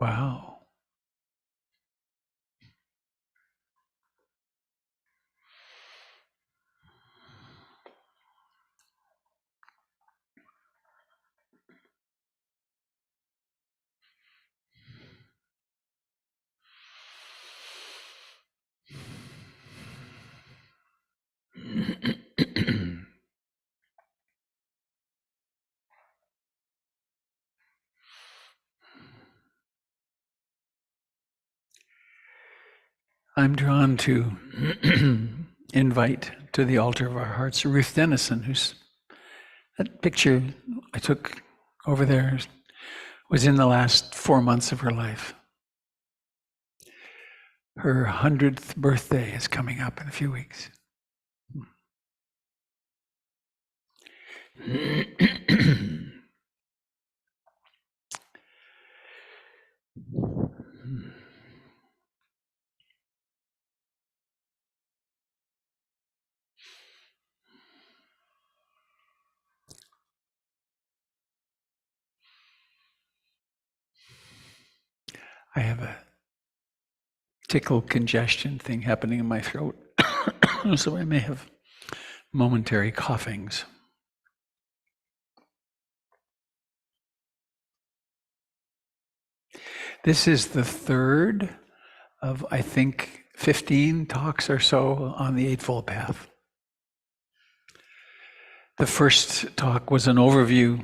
Wow. I'm drawn to invite to the altar of our hearts Ruth Dennison, who's that picture I took over there was in the last 4 months of her life. Her 100th birthday is coming up in a few weeks. I have a tickle congestion thing happening in my throat, so I may have momentary coughings. This is the third of, I think, 15 talks or so on the Eightfold Path. The first talk was an overview.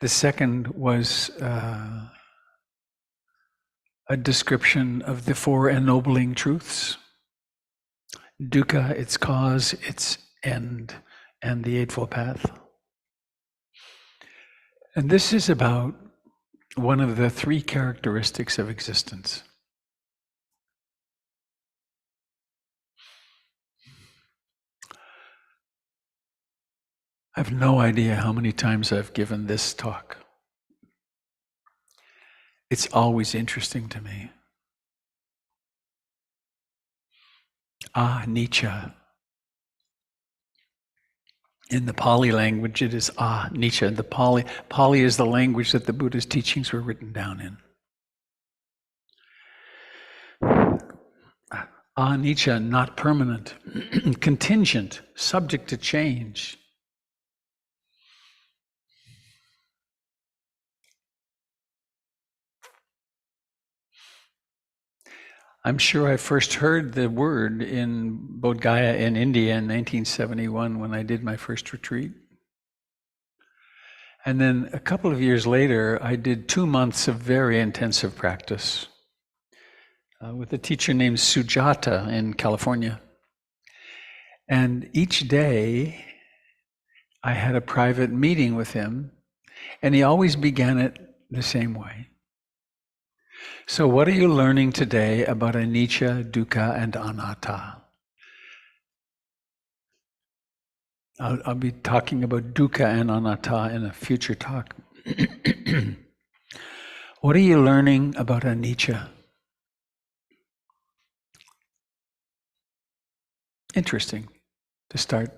The second was a description of the four ennobling truths: dukkha, its cause, its end, and the Eightfold Path. And this is about one of the three characteristics of existence. I have no idea how many times I've given this talk. It's always interesting to me. Anicha. In the Pali language, it is Anicha. The Pali is the language that the Buddha's teachings were written down in. Anicha, not permanent, contingent, subject to change. I'm sure I first heard the word in Bodh Gaya in India in 1971 when I did my first retreat. And then a couple of years later, I did 2 months of very intensive practice with a teacher named Sujata in California. And each day, I had a private meeting with him, and he always began it the same way. So what are you learning today about anicca, dukkha, and anatta? I'll be talking about dukkha and anatta in a future talk. What are you learning about anicca? Interesting to start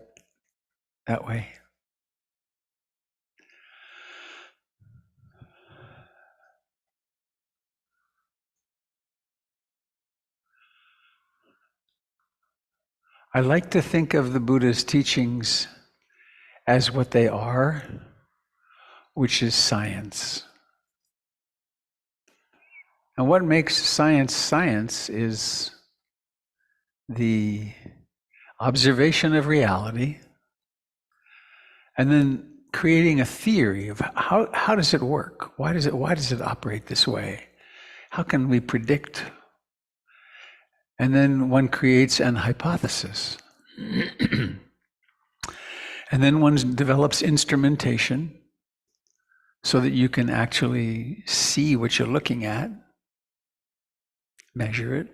that way. I like to think of the Buddha's teachings as what they are, which is science. And what makes science science is the observation of reality and then creating a theory of how does it work? Why does it operate this way? How can we predict? And then one creates an hypothesis. And then one develops instrumentation so that you can actually see what you're looking at, measure it.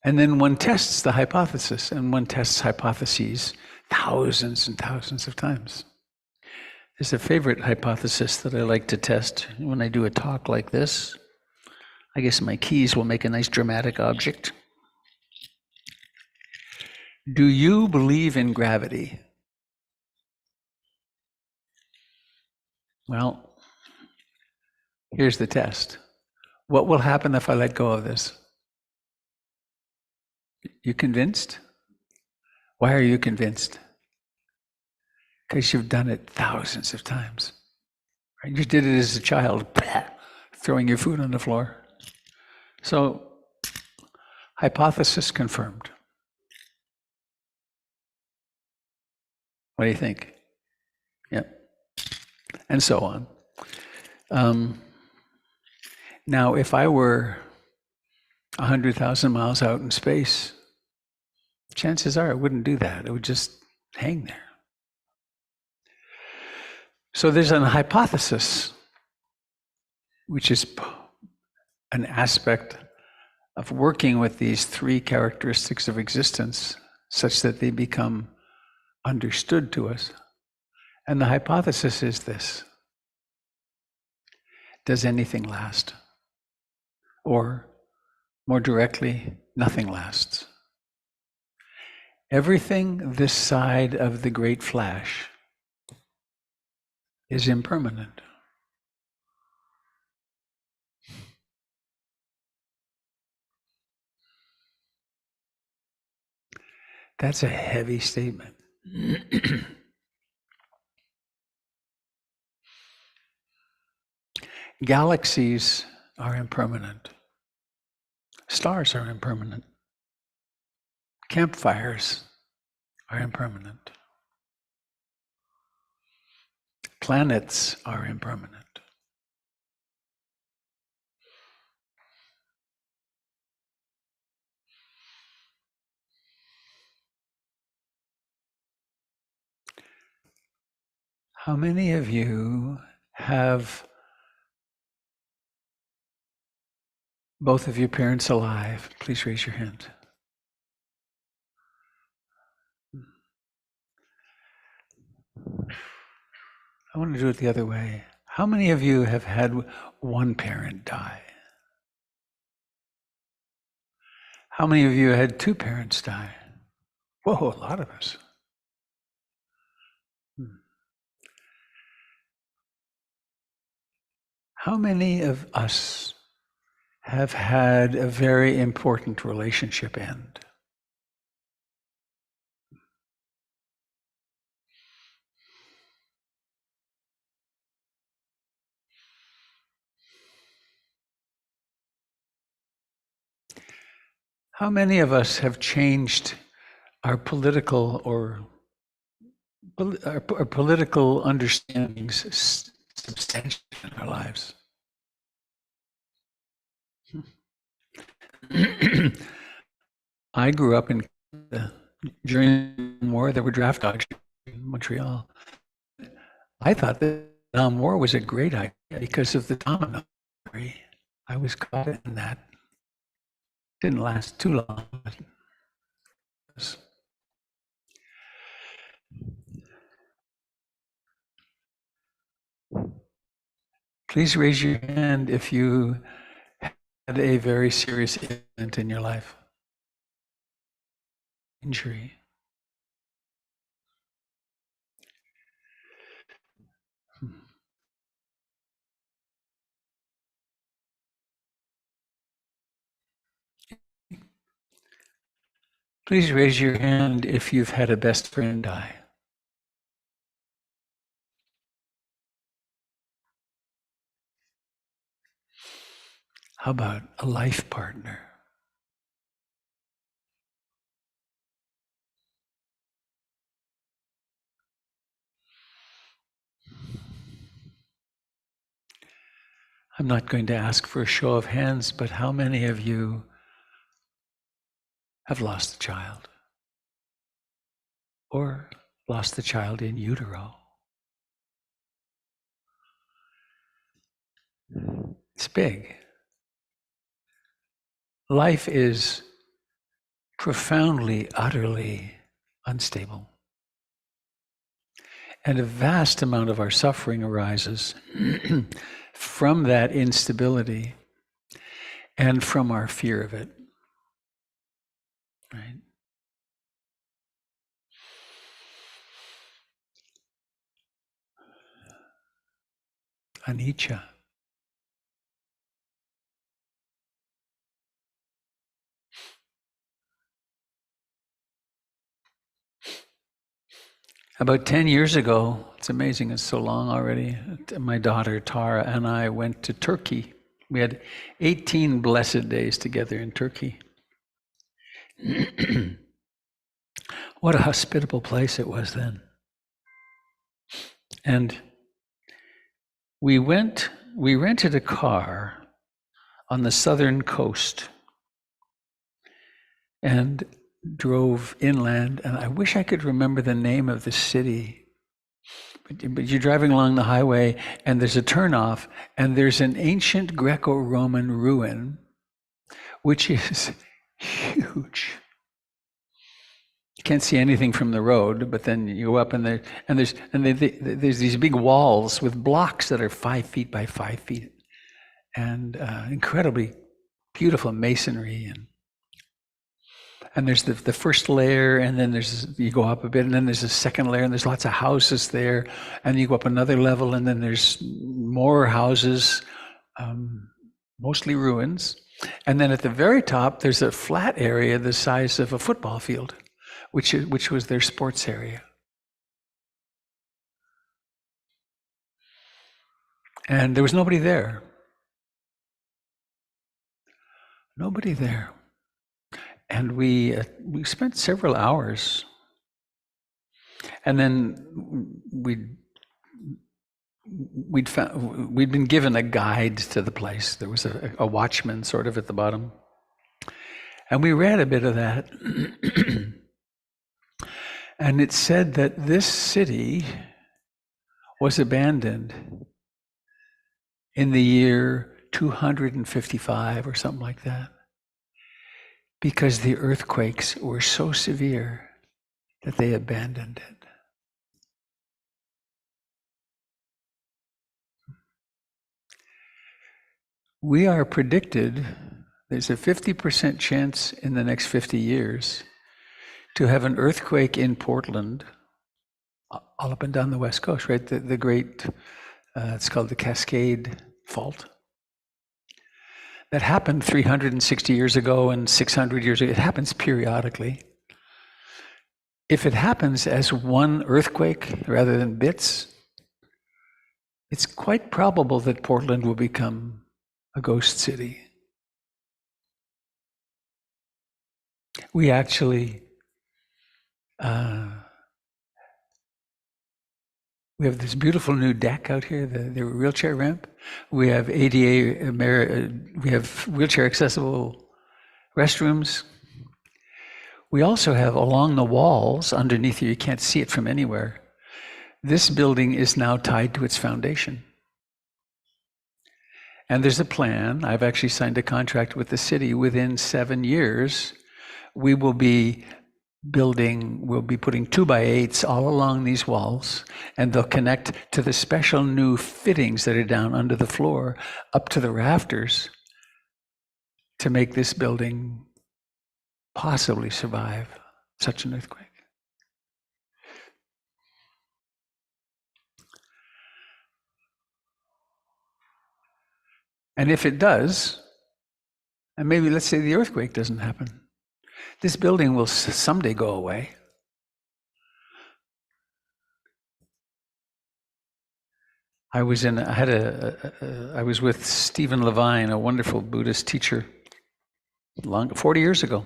And then one tests the hypothesis, and one tests hypotheses thousands and thousands of times. There's a favorite hypothesis that I like to test when I do a talk like this. I guess my keys will make a nice dramatic object. Do you believe in gravity? Well, here's the test. What will happen if I let go of this? You convinced? Why are you convinced? Because you've done it thousands of times. Right? You did it as a child, throwing your food on the floor. So, hypothesis confirmed. What do you think? Yep. And so on. Now, if I were 100,000 miles out in space, chances are I wouldn't do that. It would just hang there. So there's an hypothesis, which is an aspect of working with these three characteristics of existence such that they become understood to us. And the hypothesis is this: does anything last? Or, more directly, nothing lasts. Everything this side of the great flash is impermanent. That's a heavy statement. Galaxies are impermanent. Stars are impermanent. Campfires are impermanent. Planets are impermanent. How many of you have both of your parents alive? Please raise your hand. I want to do it the other way. How many of you have had one parent die? How many of you had two parents die? Whoa, a lot of us. How many of us have had a very important relationship end? How many of us have changed our political or our political understandings substantially in our lives? I grew up in Canada. During the war. There were draft dogs in Montreal. I thought the Vietnam War was a great idea because of the domino theory. I was caught in that. Didn't last too long. But it was. Please raise your hand if you had a very serious event in your life. Injury. Please raise your hand if you've had a best friend die. How about a life partner? I'm not going to ask for a show of hands, but how many of you have lost a child? Or lost the child in utero? It's big. Life is profoundly, utterly unstable. And a vast amount of our suffering arises from that instability and from our fear of it. Right? Anicha. About 10 years ago, it's amazing, it's so long already, my daughter Tara and I went to Turkey. We had 18 blessed days together in Turkey. What a hospitable place it was then. And we rented a car on the southern coast and drove inland, and I wish I could remember the name of the city. But you're driving along the highway, and there's a turnoff, and there's an ancient Greco-Roman ruin, which is huge. You can't see anything from the road, but then you go up, and there's these big walls with blocks that are 5 feet by 5 feet, and incredibly beautiful masonry. And there's the first layer, and then you go up a bit, and then there's a second layer, and there's lots of houses there, and you go up another level, and then there's more houses, mostly ruins. And then at the very top, there's a flat area the size of a football field, which was their sports area. And there was nobody there. Nobody there. And we spent several hours. And then we'd been given a guide to the place. There was a watchman sort of at the bottom. And we read a bit of that. And it said that this city was abandoned in the year 255 or something like that, because the earthquakes were so severe that they abandoned it. We are predicted, there's a 50% chance in the next 50 years to have an earthquake in Portland, all up and down the West Coast, right? The great, it's called the Cascade Fault. That happened 360 years ago and 600 years ago. It happens periodically. If it happens as one earthquake rather than bits, it's quite probable that Portland will become a ghost city. We actually, we have this beautiful new deck out here, the wheelchair ramp. We have ADA, we have wheelchair accessible restrooms. We also have along the walls underneath you can't see it from anywhere. This building is now tied to its foundation. And there's a plan. I've actually signed a contract with the city. Within 7 years, we will be building, we'll be putting 2x8s all along these walls, and they'll connect to the special new fittings that are down under the floor up to the rafters to make this building possibly survive such an earthquake. And if it does, and maybe let's say the earthquake doesn't happen, this building will someday go away. I was with Stephen Levine, a wonderful Buddhist teacher, 40 years ago.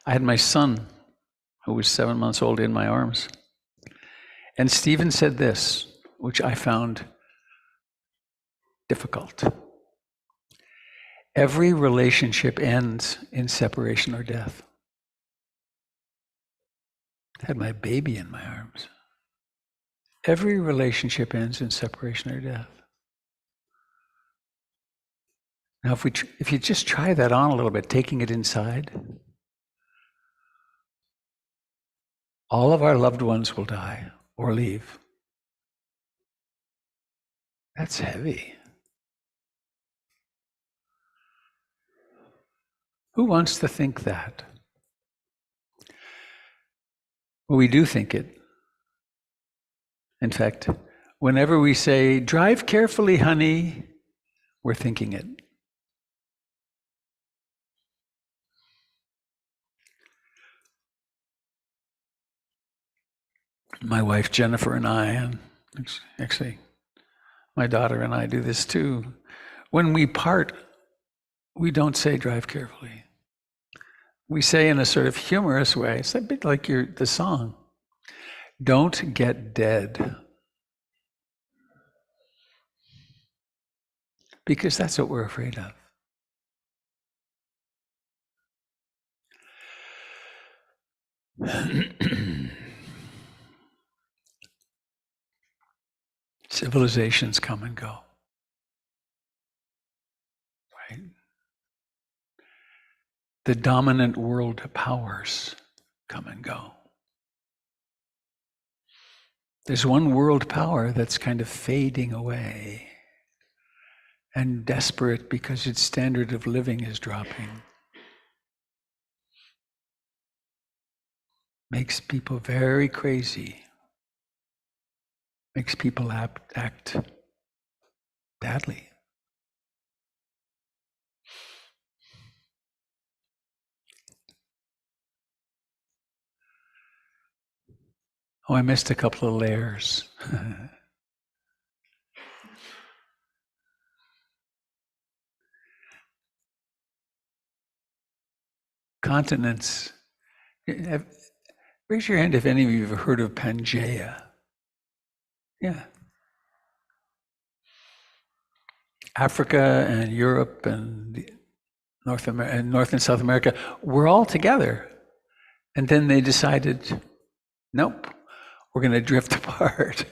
I had my son, who was 7 months old, in my arms. And Stephen said this, which I found difficult. Every relationship ends in separation or death. I had my baby in my arms. Every relationship ends in separation or death. Now, if you just try that on a little bit, taking it inside, all of our loved ones will die or leave. That's heavy. Who wants to think that? Well, we do think it. In fact, whenever we say, "Drive carefully, honey," we're thinking it. My wife Jennifer and I, and actually my daughter and I do this too. When we part, we don't say "drive carefully." We say in a sort of humorous way, it's a bit like the song, "Don't get dead." Because that's what we're afraid of. Civilizations come and go. Right? The dominant world powers come and go. There's one world power that's kind of fading away and desperate because its standard of living is dropping. Makes people very crazy. Makes people act badly. Oh, I missed a couple of layers. continents. Raise your hand if any of you have heard of Pangaea. Yeah. Africa and Europe and North and South America were all together. And then they decided, nope, we're going to drift apart.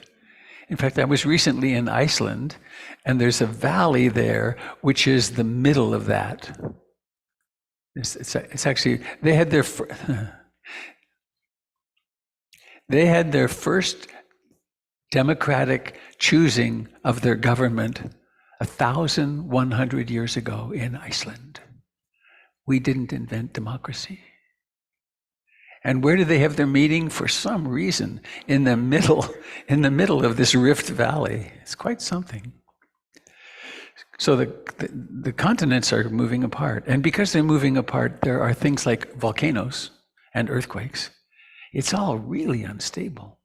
In fact, I was recently in Iceland, and there's a valley there, which is the middle of that. It's actually, they had their first democratic choosing of their government 1,100 years ago in Iceland. We didn't invent democracy. And where do they have their meeting? For some reason, in the middle of this Rift Valley. It's quite something. So the continents are moving apart. And because they're moving apart, there are things like volcanoes and earthquakes. It's all really unstable.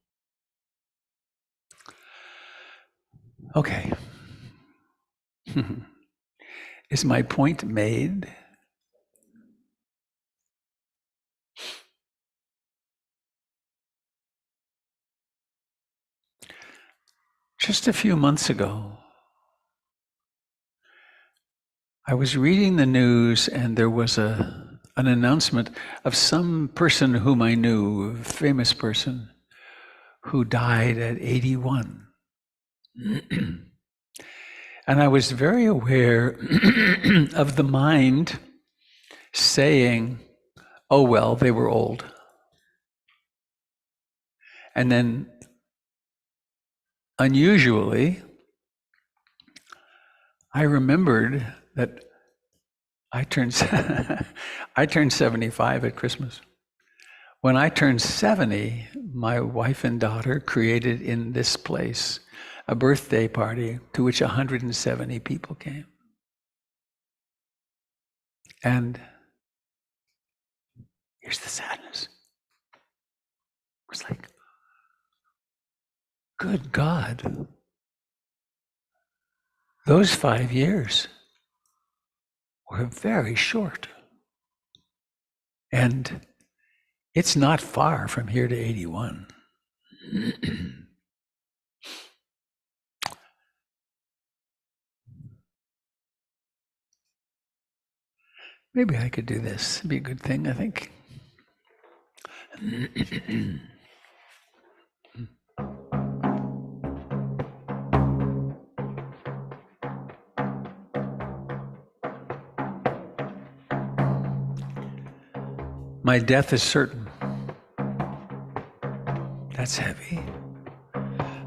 Okay. Is my point made? Just a few months ago, I was reading the news and there was an announcement of some person whom I knew, a famous person, who died at 81. And I was very aware of the mind saying, oh, well, they were old. And then, unusually, I remembered that I turned 75 at Christmas. When I turned 70, my wife and daughter created in this place a birthday party to which 170 people came. And here's the sadness. It was like, good God, those 5 years were very short. And it's not far from here to 81. Maybe I could do this. It'd be a good thing, I think. My death is certain. That's heavy.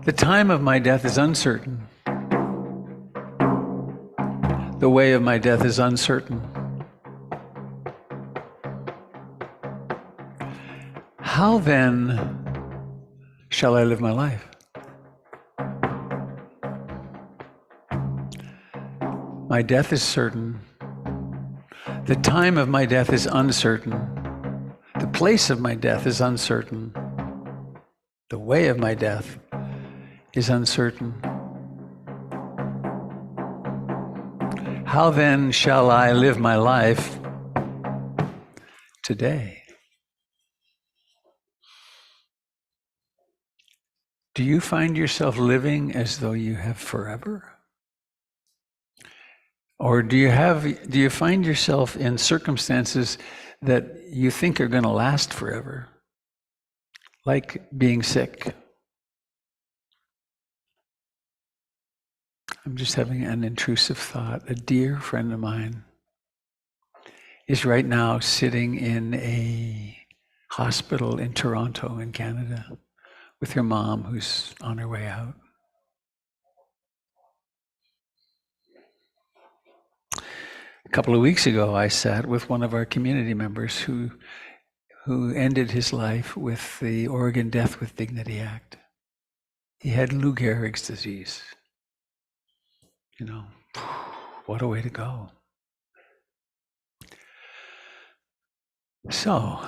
The time of my death is uncertain. The way of my death is uncertain. How then shall I live my life? My death is certain. The time of my death is uncertain. The place of my death is uncertain. The way of my death is uncertain. How then shall I live my life today? Do you find yourself living as though you have forever? Or do you find yourself in circumstances that you think are going to last forever? Like being sick. I'm just having an intrusive thought. A dear friend of mine is right now sitting in a hospital in Toronto in Canada with her mom who's on her way out. A couple of weeks ago, I sat with one of our community members who ended his life with the Oregon Death with Dignity Act. He had Lou Gehrig's disease. You know, what a way to go. So,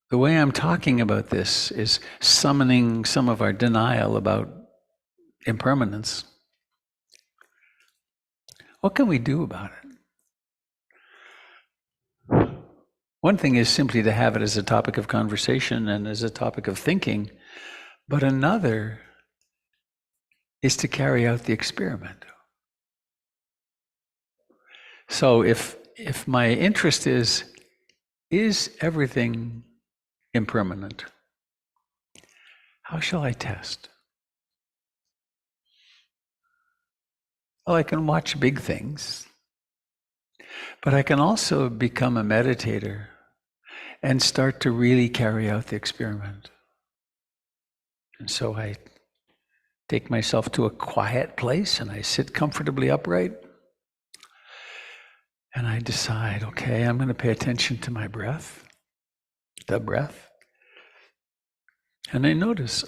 the way I'm talking about this is summoning some of our denial about impermanence. What can we do about it? one thing is simply to have it as a topic of conversation and as a topic of thinking, but another is to carry out the experiment. So if my interest is everything impermanent? How shall I test? Well, I can watch big things, but I can also become a meditator and start to really carry out the experiment. And so I take myself to a quiet place and I sit comfortably upright. And I decide, okay, I'm going to pay attention to my breath, the breath. And I notice,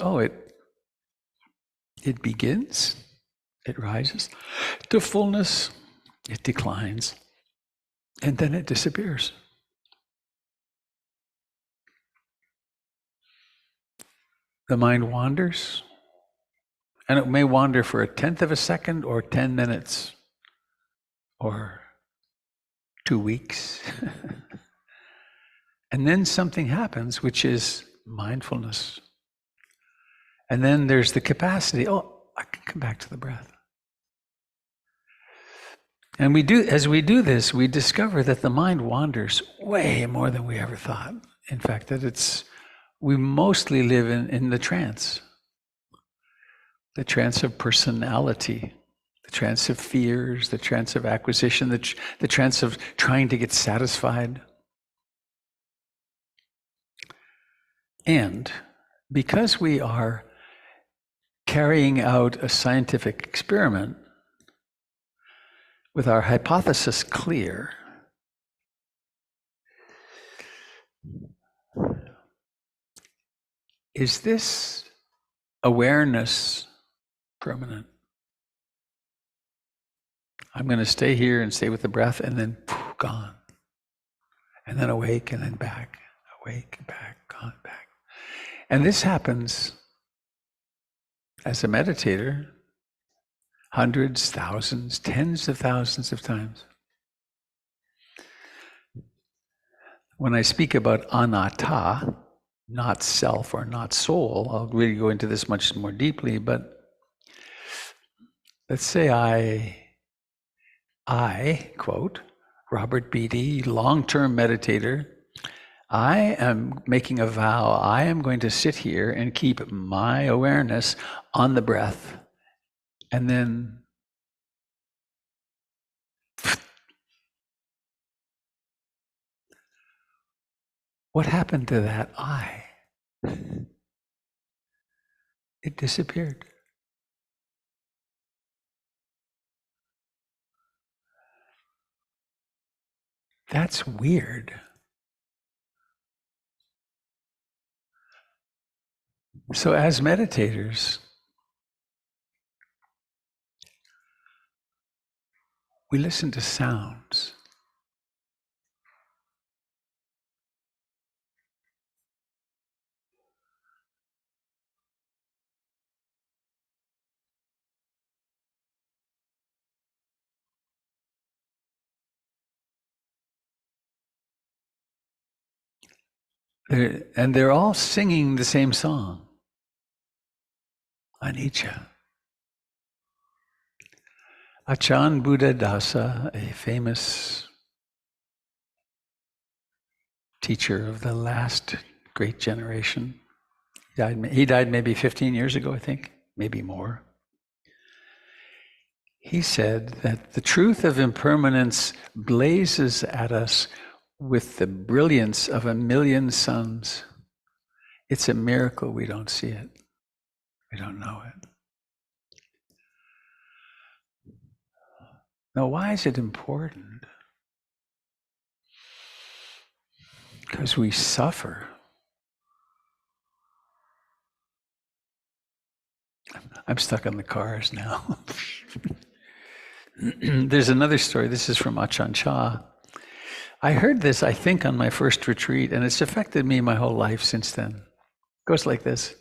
it begins, it rises to fullness, it declines, and then it disappears. The mind wanders, and it may wander for 1/10 of a second or 10 minutes or 2 weeks. And then something happens, which is mindfulness. And then there's the capacity, I can come back to the breath. And as we do this, we discover that the mind wanders way more than we ever thought. In fact, that we mostly live in the trance of personality, the trance of fears, the trance of acquisition, the trance of trying to get satisfied. And because we are carrying out a scientific experiment with our hypothesis clear, is this awareness permanent? I'm going to stay here and stay with the breath and then gone. And then awake and then back. Awake, back, gone, back. And this happens as a meditator hundreds, thousands, tens of thousands of times. When I speak about anatta, not self or not soul, I'll really go into this much more deeply, but let's say I quote, Robert Beatty, long-term meditator, I am making a vow, I am going to sit here and keep my awareness on the breath. And then what happened to that I? It disappeared. That's weird. So as meditators, we listen to sounds. They're all singing the same song, Anicha. Achan Buddha Dasa, a famous teacher of the last great generation, he died maybe 15 years ago, I think, maybe more. He said that the truth of impermanence blazes at us with the brilliance of 1,000,000 suns. It's a miracle we don't see it. We don't know it. Now, why is it important? Because we suffer. I'm stuck on the cars now. There's another story. This is from Ajahn Chah. I heard this, I think, on my first retreat, and it's affected me my whole life since then. It goes like this.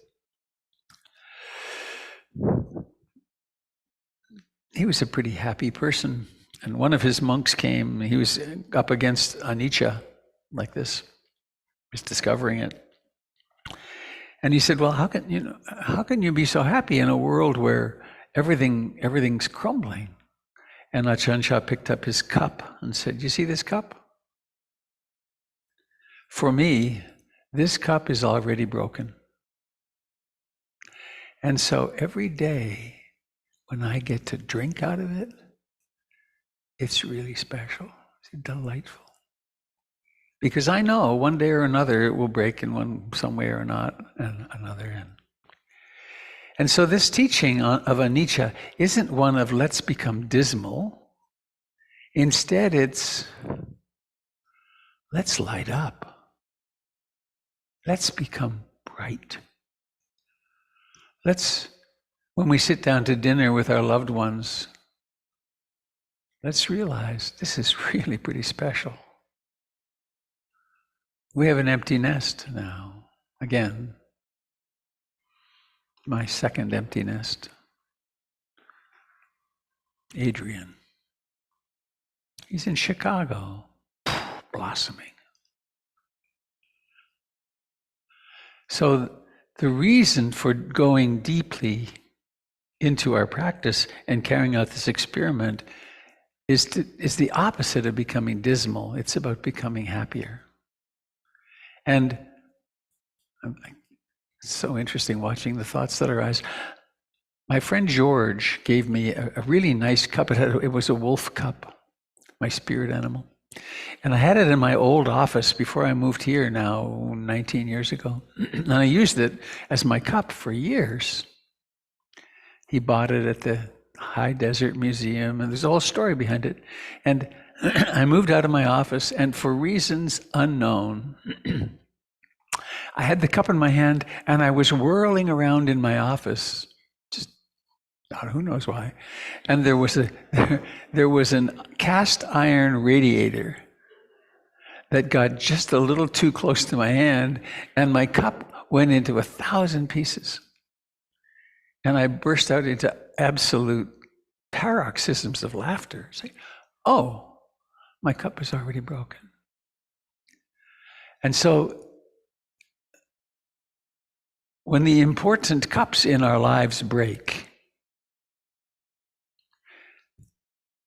He was a pretty happy person, and one of his monks came. He was up against Anicha, like this, was discovering it. And he said, well, how can you be so happy in a world where everything's crumbling? And Ajahn picked up his cup and said, you see this cup? For me, this cup is already broken. And so every day when I get to drink out of it, it's really special. It's delightful. Because I know one day or another it will break in some way or not, and another. And so this teaching of Anicha isn't one of let's become dismal. Instead, it's let's light up. Let's become bright. When we sit down to dinner with our loved ones, let's realize this is really pretty special. We have an empty nest now. Again, my second empty nest. Adrian. He's in Chicago, blossoming. So the reason for going deeply into our practice and carrying out this experiment is the opposite of becoming dismal. It's about becoming happier. And it's so interesting watching the thoughts that arise. My friend George gave me a really nice cup. It was a wolf cup, my spirit animal. And I had it in my old office before I moved here now 19 years ago. And I used it as my cup for years. He bought it at the High Desert Museum, and there's a whole story behind it. And I moved out of my office, and for reasons unknown, I had the cup in my hand, and I was whirling around in my office, just who knows why. And there was a cast iron radiator that got just a little too close to my hand, and my cup went into 1,000 pieces. And I burst out into absolute paroxysms of laughter. It's like, oh, my cup is already broken. And so when the important cups in our lives break,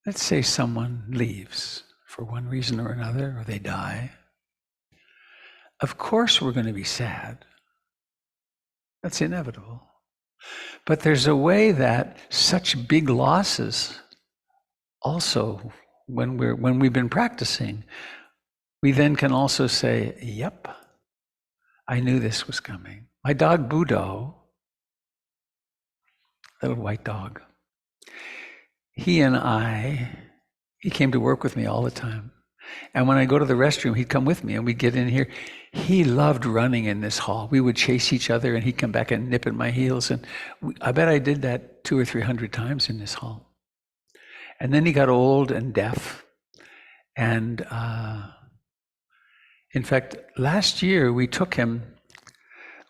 let's say someone leaves for one reason or another, or they die. Of course we're going to be sad. That's inevitable. But there's a way that such big losses also, when we've been practicing, we then can also say, yep, I knew this was coming. My dog Budo, little white dog, he came to work with me all the time. And when I go to the restroom, he'd come with me and we'd get in here. He loved running in this hall. We would chase each other and he'd come back and nip at my heels. And I bet I did that 200 or 300 times in this hall. And then he got old and deaf. And in fact, last year we took him,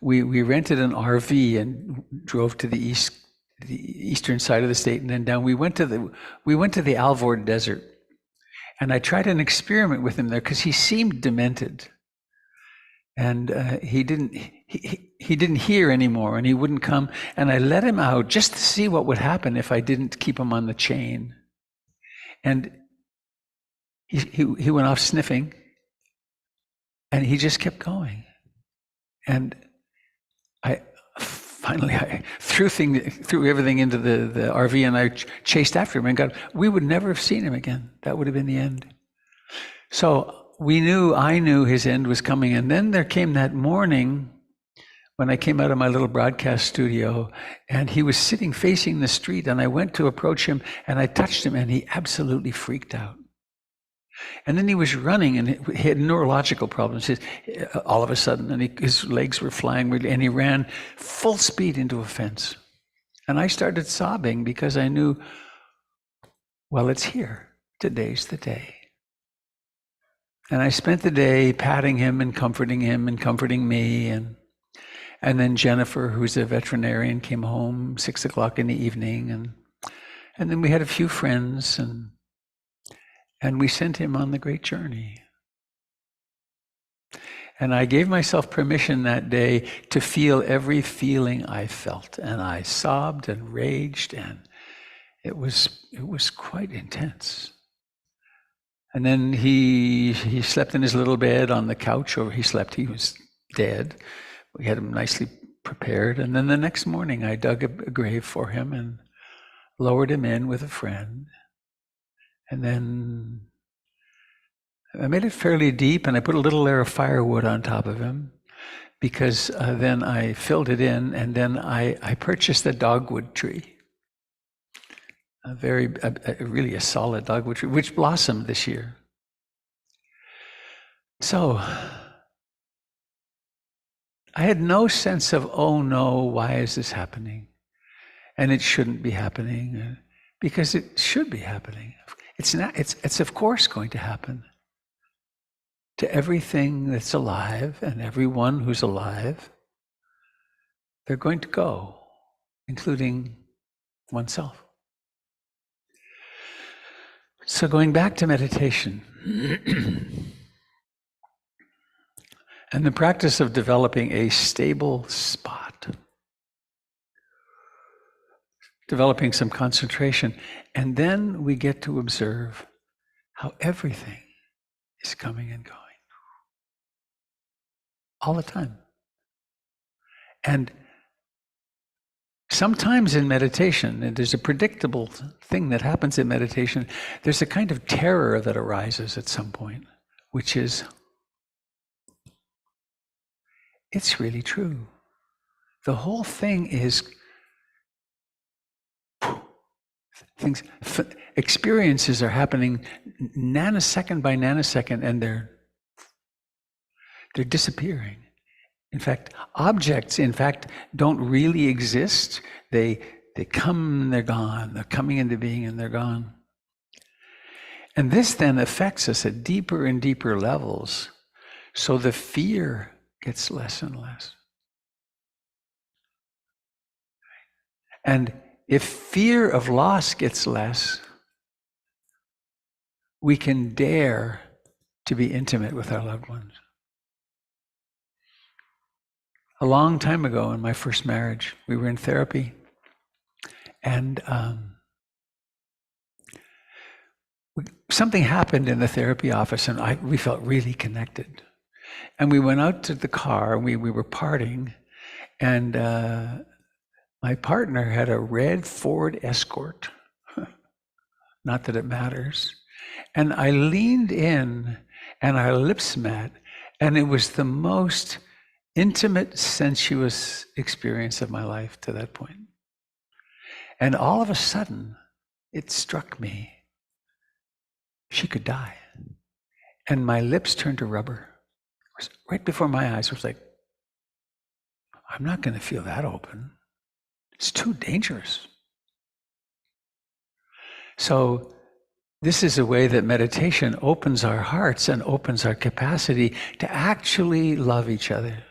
we rented an RV and drove to the eastern side of the state and then down. We went to the Alvord Desert. And I tried an experiment with him there because he seemed demented, and he didn't hear anymore, and he wouldn't come. And I let him out just to see what would happen if I didn't keep him on the chain. And he went off sniffing, and he just kept going. And I threw everything into the RV and I chased after him and we would never have seen him again. That would have been the end. So I knew his end was coming. And then there came that morning when I came out of my little broadcast studio and he was sitting facing the street and I went to approach him and I touched him and he absolutely freaked out. And then he was running and he had neurological problems all of a sudden, and his legs were flying and he ran full speed into a fence. And I started sobbing because I knew, well, it's here. Today's the day. And I spent the day patting him and comforting me. And then Jennifer, who's a veterinarian, came home 6 o'clock in the evening. And then we had a few friends and we sent him on the great journey. And I gave myself permission that day to feel every feeling I felt. And I sobbed and raged, and it was quite intense. And then he slept in his little bed on the couch, or he was dead. We had him nicely prepared. And then the next morning I dug a grave for him and lowered him in with a friend. And then I made it fairly deep, and I put a little layer of firewood on top of him, because then I filled it in, and then I purchased a dogwood tree, really a solid dogwood tree, which blossomed this year. So I had no sense of, oh no, why is this happening? And it shouldn't be happening, because it should be happening. It's of course going to happen. To everything that's alive and everyone who's alive, they're going to go, including oneself. So going back to meditation and the practice of developing a stable spot, developing some concentration, and then we get to observe how everything is coming and going. All the time. And sometimes in meditation, and there's a predictable thing that happens in meditation, there's a kind of terror that arises at some point, which is, it's really true. The whole thing is, experiences are happening nanosecond by nanosecond, and they're disappearing. In fact, objects, don't really exist. They come and they're gone. They're coming into being and they're gone. And this then affects us at deeper and deeper levels. So the fear gets less and less. And if fear of loss gets less, we can dare to be intimate with our loved ones. A long time ago in my first marriage, we were in therapy, and something happened in the therapy office, and we felt really connected. And we went out to the car, and we were parting, and my partner had a red Ford Escort. Not that it matters. And I leaned in, and our lips met, and it was the most intimate, sensuous experience of my life to that point. And all of a sudden, it struck me, she could die. And my lips turned to rubber. It was right before my eyes. It was like, I'm not going to feel that open. It's too dangerous. So this is a way that meditation opens our hearts and opens our capacity to actually love each other.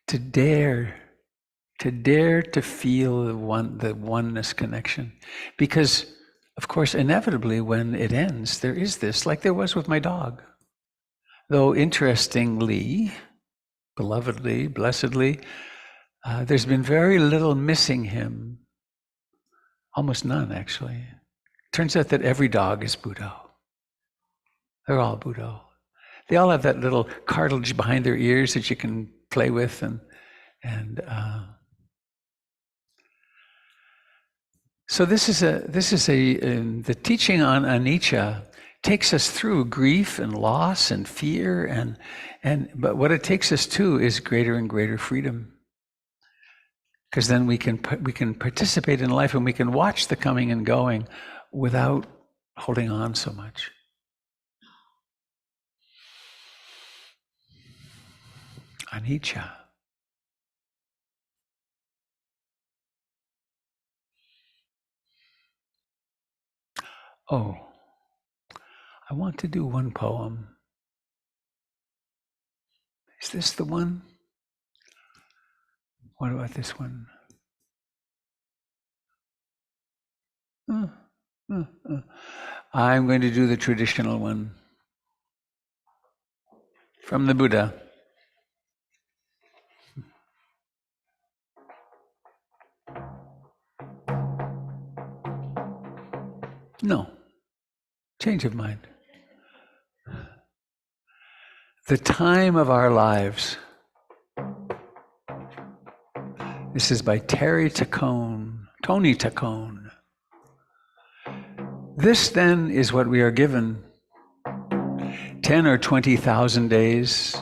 To dare to feel the oneness connection. Because, of course, inevitably when it ends, there is this, like there was with my dog. Though interestingly, belovedly, blessedly, there's been very little missing him. Almost none, actually. Turns out that every dog is Buddha. They're all Buddha. They all have that little cartilage behind their ears that you can play with, and so this is the teaching on Anicha takes us through grief and loss and fear, but what it takes us to is greater and greater freedom, because then we can participate in life, and we can watch the coming and going without holding on so much. Anicha. Oh, I want to do one poem. Is this the one? What about this one? I'm going to do the traditional one. from the Buddha. No. Change of mind. The time of our lives. This is by Tony Tacone. This then is what we are given, 10 or 20,000 days,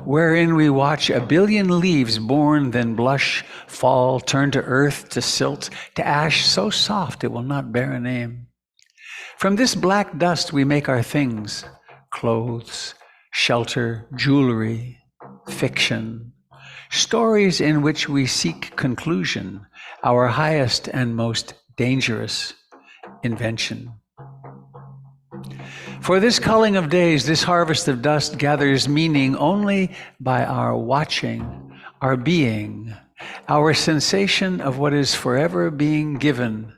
wherein we watch a billion leaves born, then blush, fall, turn to earth, to silt, to ash so soft it will not bear a name. From this black dust we make our things, clothes, shelter, jewelry, fiction, stories in which we seek conclusion, our highest and most dangerous invention. For this culling of days, this harvest of dust gathers meaning only by our watching, our being, our sensation of what is forever being given,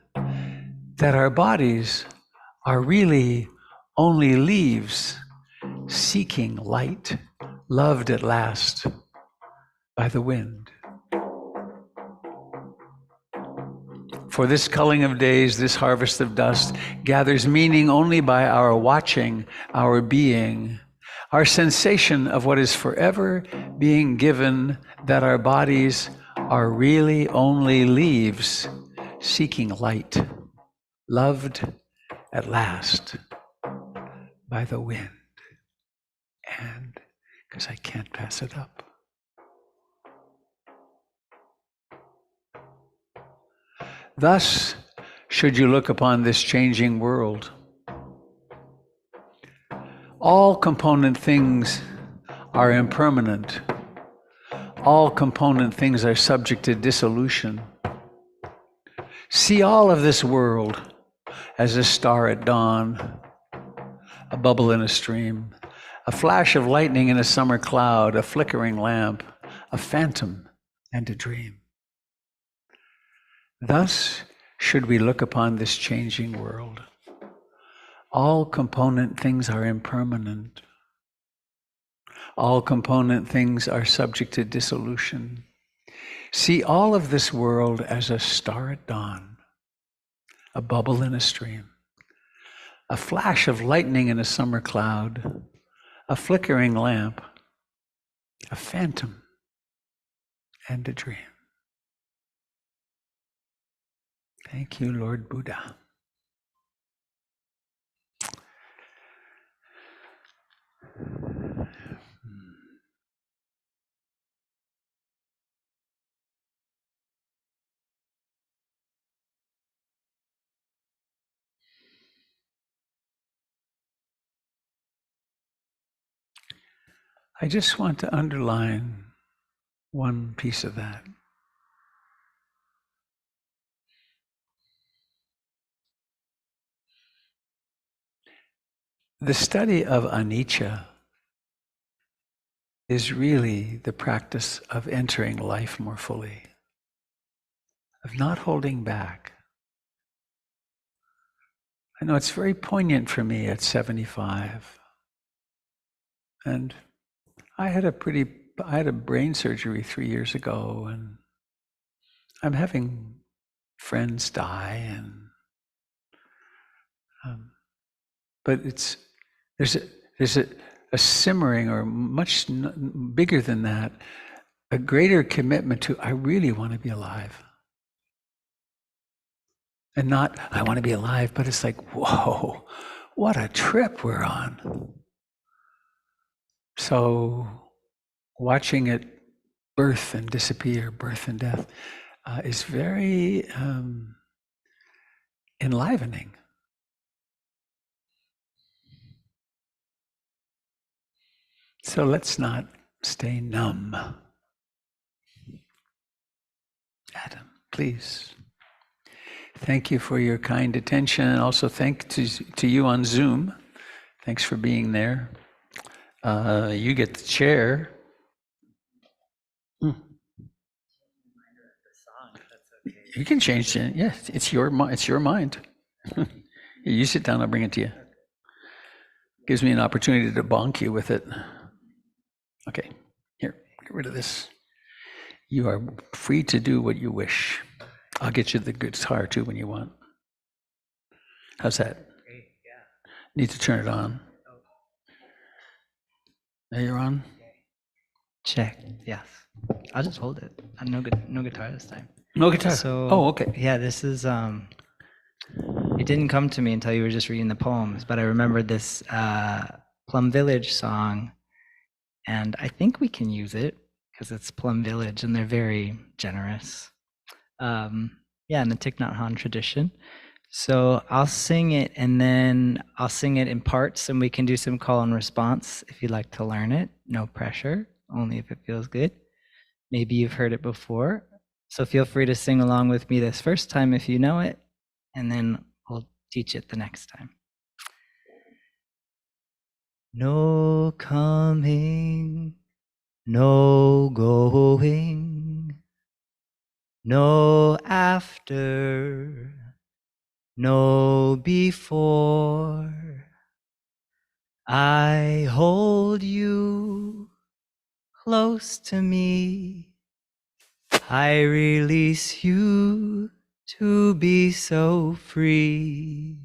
that our bodies are really only leaves seeking light, loved at last by the wind. For this culling of days, this harvest of dust gathers meaning only by our watching, our being, our sensation of what is forever being given, that our bodies are really only leaves seeking light, loved at last by the wind. And because I can't pass it up. Thus should you look upon this changing world. All component things are impermanent. All component things are subject to dissolution. See all of this world as a star at dawn, a bubble in a stream, a flash of lightning in a summer cloud, a flickering lamp, a phantom and a dream. Thus should we look upon this changing world. All component things are impermanent. All component things are subject to dissolution. See all of this world as a star at dawn, a bubble in a stream, a flash of lightning in a summer cloud, a flickering lamp, a phantom, and a dream. Thank you, Lord Buddha. I just want to underline one piece of that. The study of Anicha is really the practice of entering life more fully, of not holding back. I know it's very poignant for me at 75. And I had a brain surgery 3 years ago, and I'm having friends die, and but there's a simmering, or much bigger than that, a greater commitment to, I really want to be alive. And not, I want to be alive, but it's like, whoa, what a trip we're on. So watching it birth and disappear, birth and death, is very enlivening. So let's not stay numb. Adam, please. Thank you for your kind attention, and also thanks to you on Zoom. Thanks for being there. You get the chair. You can change it. Yeah, it's your mind. You sit down, I'll bring it to you. Gives me an opportunity to bonk you with it. Okay, here, get rid of this. You are free to do what you wish. I'll get you the guitar too when you want. How's that? Great, yeah. Need to turn it on. There you're on. Check. Yes. I'll just hold it. No guitar this time. No guitar. So Oh, okay. yeah, this is it didn't come to me until you were just reading the poems, but I remembered this Plum Village song, and I think we can use it because it's Plum Village and they're very generous. Yeah, in the Thich Nhat Hanh tradition. So I'll sing it and then I'll sing it in parts and we can do some call and response if you'd like to learn it. No pressure, only if it feels good. Maybe you've heard it before. So feel free to sing along with me this first time if you know it, and then we'll teach it the next time. No coming, no going, no after, no before. I hold you close to me. I release you to be so free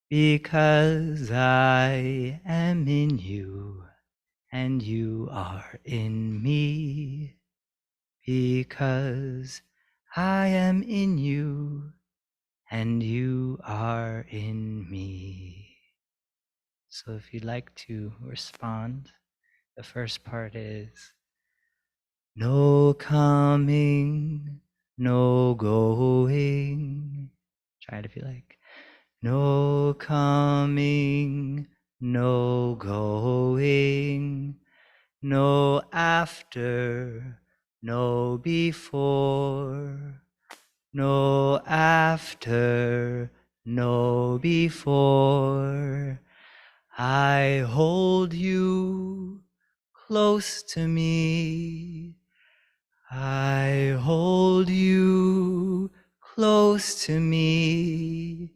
because I am in you and you are in me because I am in you and you are in me. So if you'd like to respond, the first part is no coming, no going. Try it if you like. No coming, no going, no after, no before, no after, no before. I hold you close to me. I hold you close to me.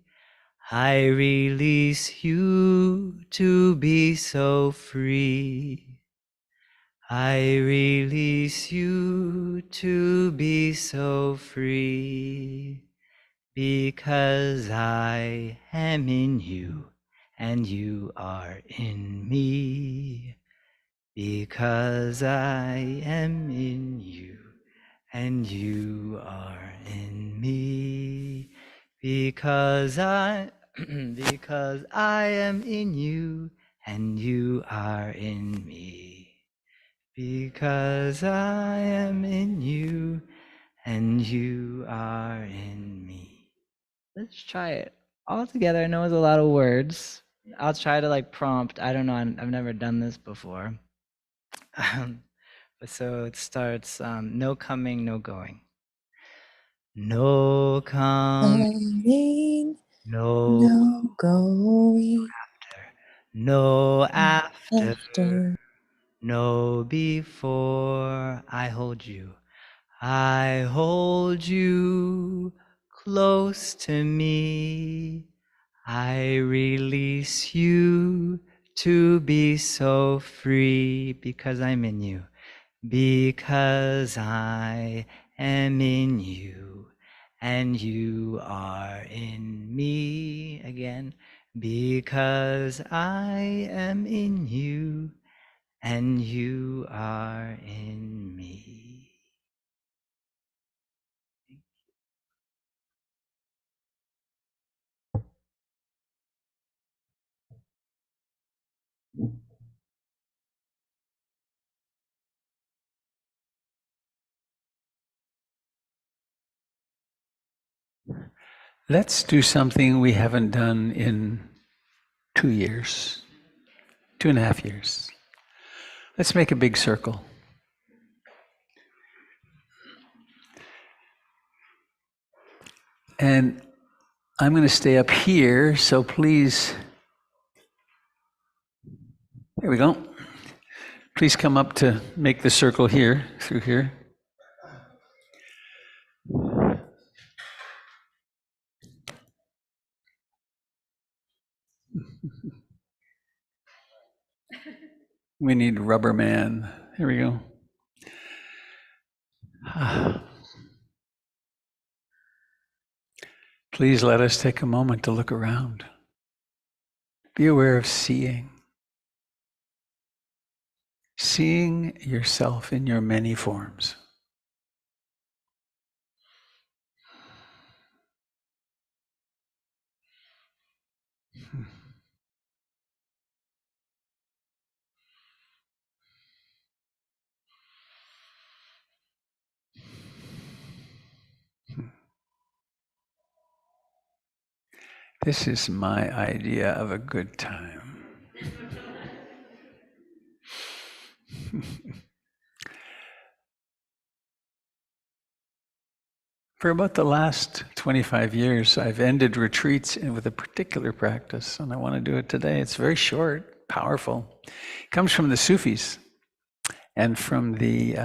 I release you to be so free. I release you to be so free because I am in you and you are in me. Because I am in you and you are in me. Because because I am in you and you are in me. Because I am in you and you are in me. Let's try it all together. I know it's a lot of words. I'll try to prompt. I don't know. I've never done this before. So it starts no coming, no going. No coming, Coming, no no going, after. No after, after, no before. I hold you. I hold you close to me. I release you to be so free because I'm in you. Because I am in you and you are in me again. Because I am in you and you are in me. Let's do something we haven't done in 2 years, 2.5 years. Let's make a big circle. And I'm going to stay up here, so please, there we go. Please come up to make the circle here, through here. We need Rubber Man. Here we go. Please let us take a moment to look around. Be aware of seeing. Seeing yourself in your many forms. This is my idea of a good time. For about the last 25 years, I've ended retreats with a particular practice, and I want to do it today. It's very short, powerful. It comes from the Sufis and from the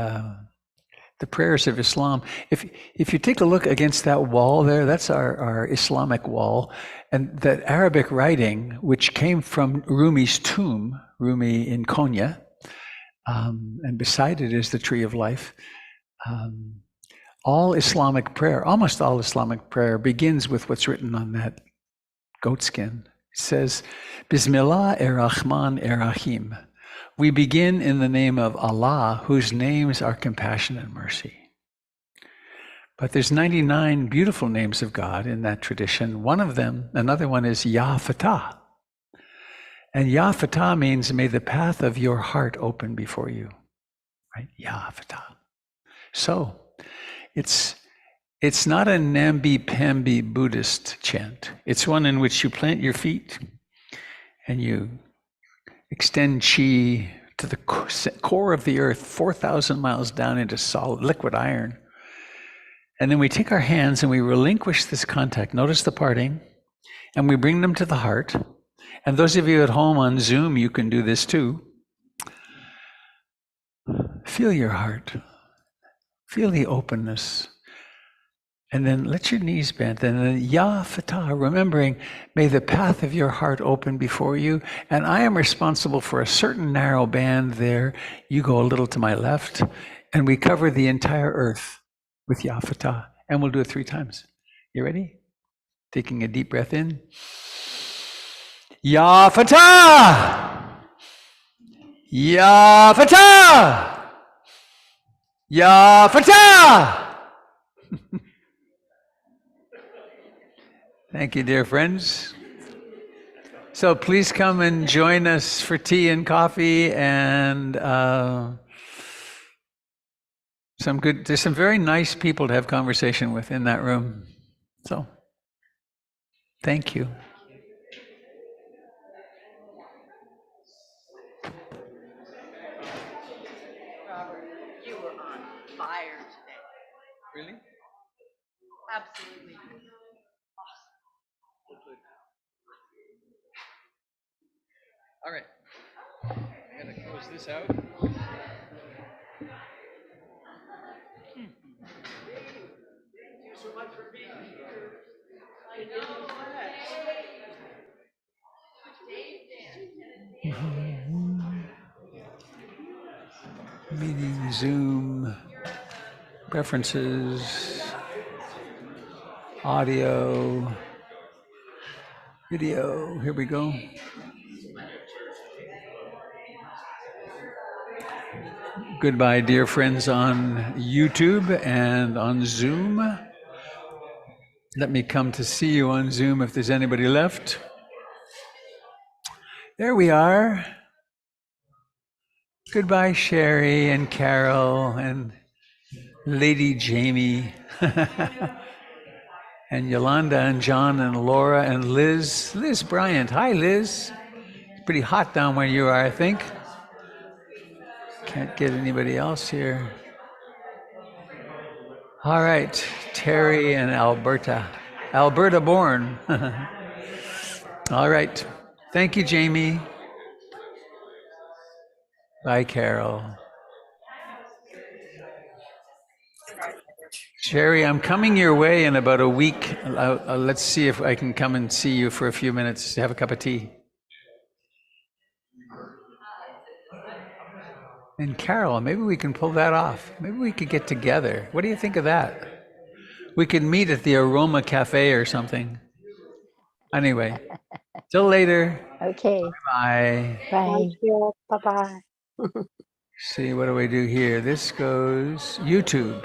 prayers of Islam. If you take a look against that wall there, that's our Islamic wall, and that Arabic writing, which came from Rumi's tomb, Rumi in Konya, and beside it is the Tree of Life. All Islamic prayer, almost all Islamic prayer, begins with what's written on that goat skin. It says, Bismillah ar-Rahman ar-Rahim. We begin in the name of Allah, whose names are compassion and mercy. But there's 99 beautiful names of God in that tradition. One of them, another one is Ya Fatah. And Ya Fatah means, may the path of your heart open before you. Right? Ya Fatah. So, it's not a namby-pamby Buddhist chant. It's one in which you plant your feet and you extend chi to the core of the earth, 4,000 miles down into solid liquid iron. And then we take our hands and we relinquish this contact. Notice the parting. And we bring them to the heart. And those of you at home on Zoom, you can do this too. Feel your heart. Feel the openness. And then let your knees bend. And then Ya Fatah, remembering, may the path of your heart open before you. And I am responsible for a certain narrow band there. You go a little to my left. And we cover the entire earth with Ya Fatah. And we'll do it 3 times. You ready? Taking a deep breath in. Ya Fatah! Ya Fatah! Ya Fatah! Thank you, dear friends. So please come and join us for tea and coffee and there's some very nice people to have conversation with in that room. So, thank you. Robert, you were on fire today. Really? Absolutely. All right. I gotta close this out. Thank you so much for being here. I know Meeting, Zoom, preferences, audio, video. Here we go. Goodbye, dear friends on YouTube and on Zoom. Let me come to see you on Zoom if there's anybody left. There we are. Goodbye, Sherry and Carol and Lady Jamie and Yolanda and John and Laura and Liz. Liz Bryant. Hi, Liz. It's pretty hot down where you are, I think. Can't get anybody else here. All right, Terry and Alberta. Alberta born. All right. Thank you, Jamie. Bye, Carol. Sherry, I'm coming your way in about a week. Let's see if I can come and see you for a few minutes to have a cup of tea. And Carol, maybe we can pull that off. Maybe we could get together. What do you think of that? We could meet at the Aroma Cafe or something. Anyway, till later. Okay. Bye. Bye. Thank you. Bye bye. See, what do we do here? This goes YouTube.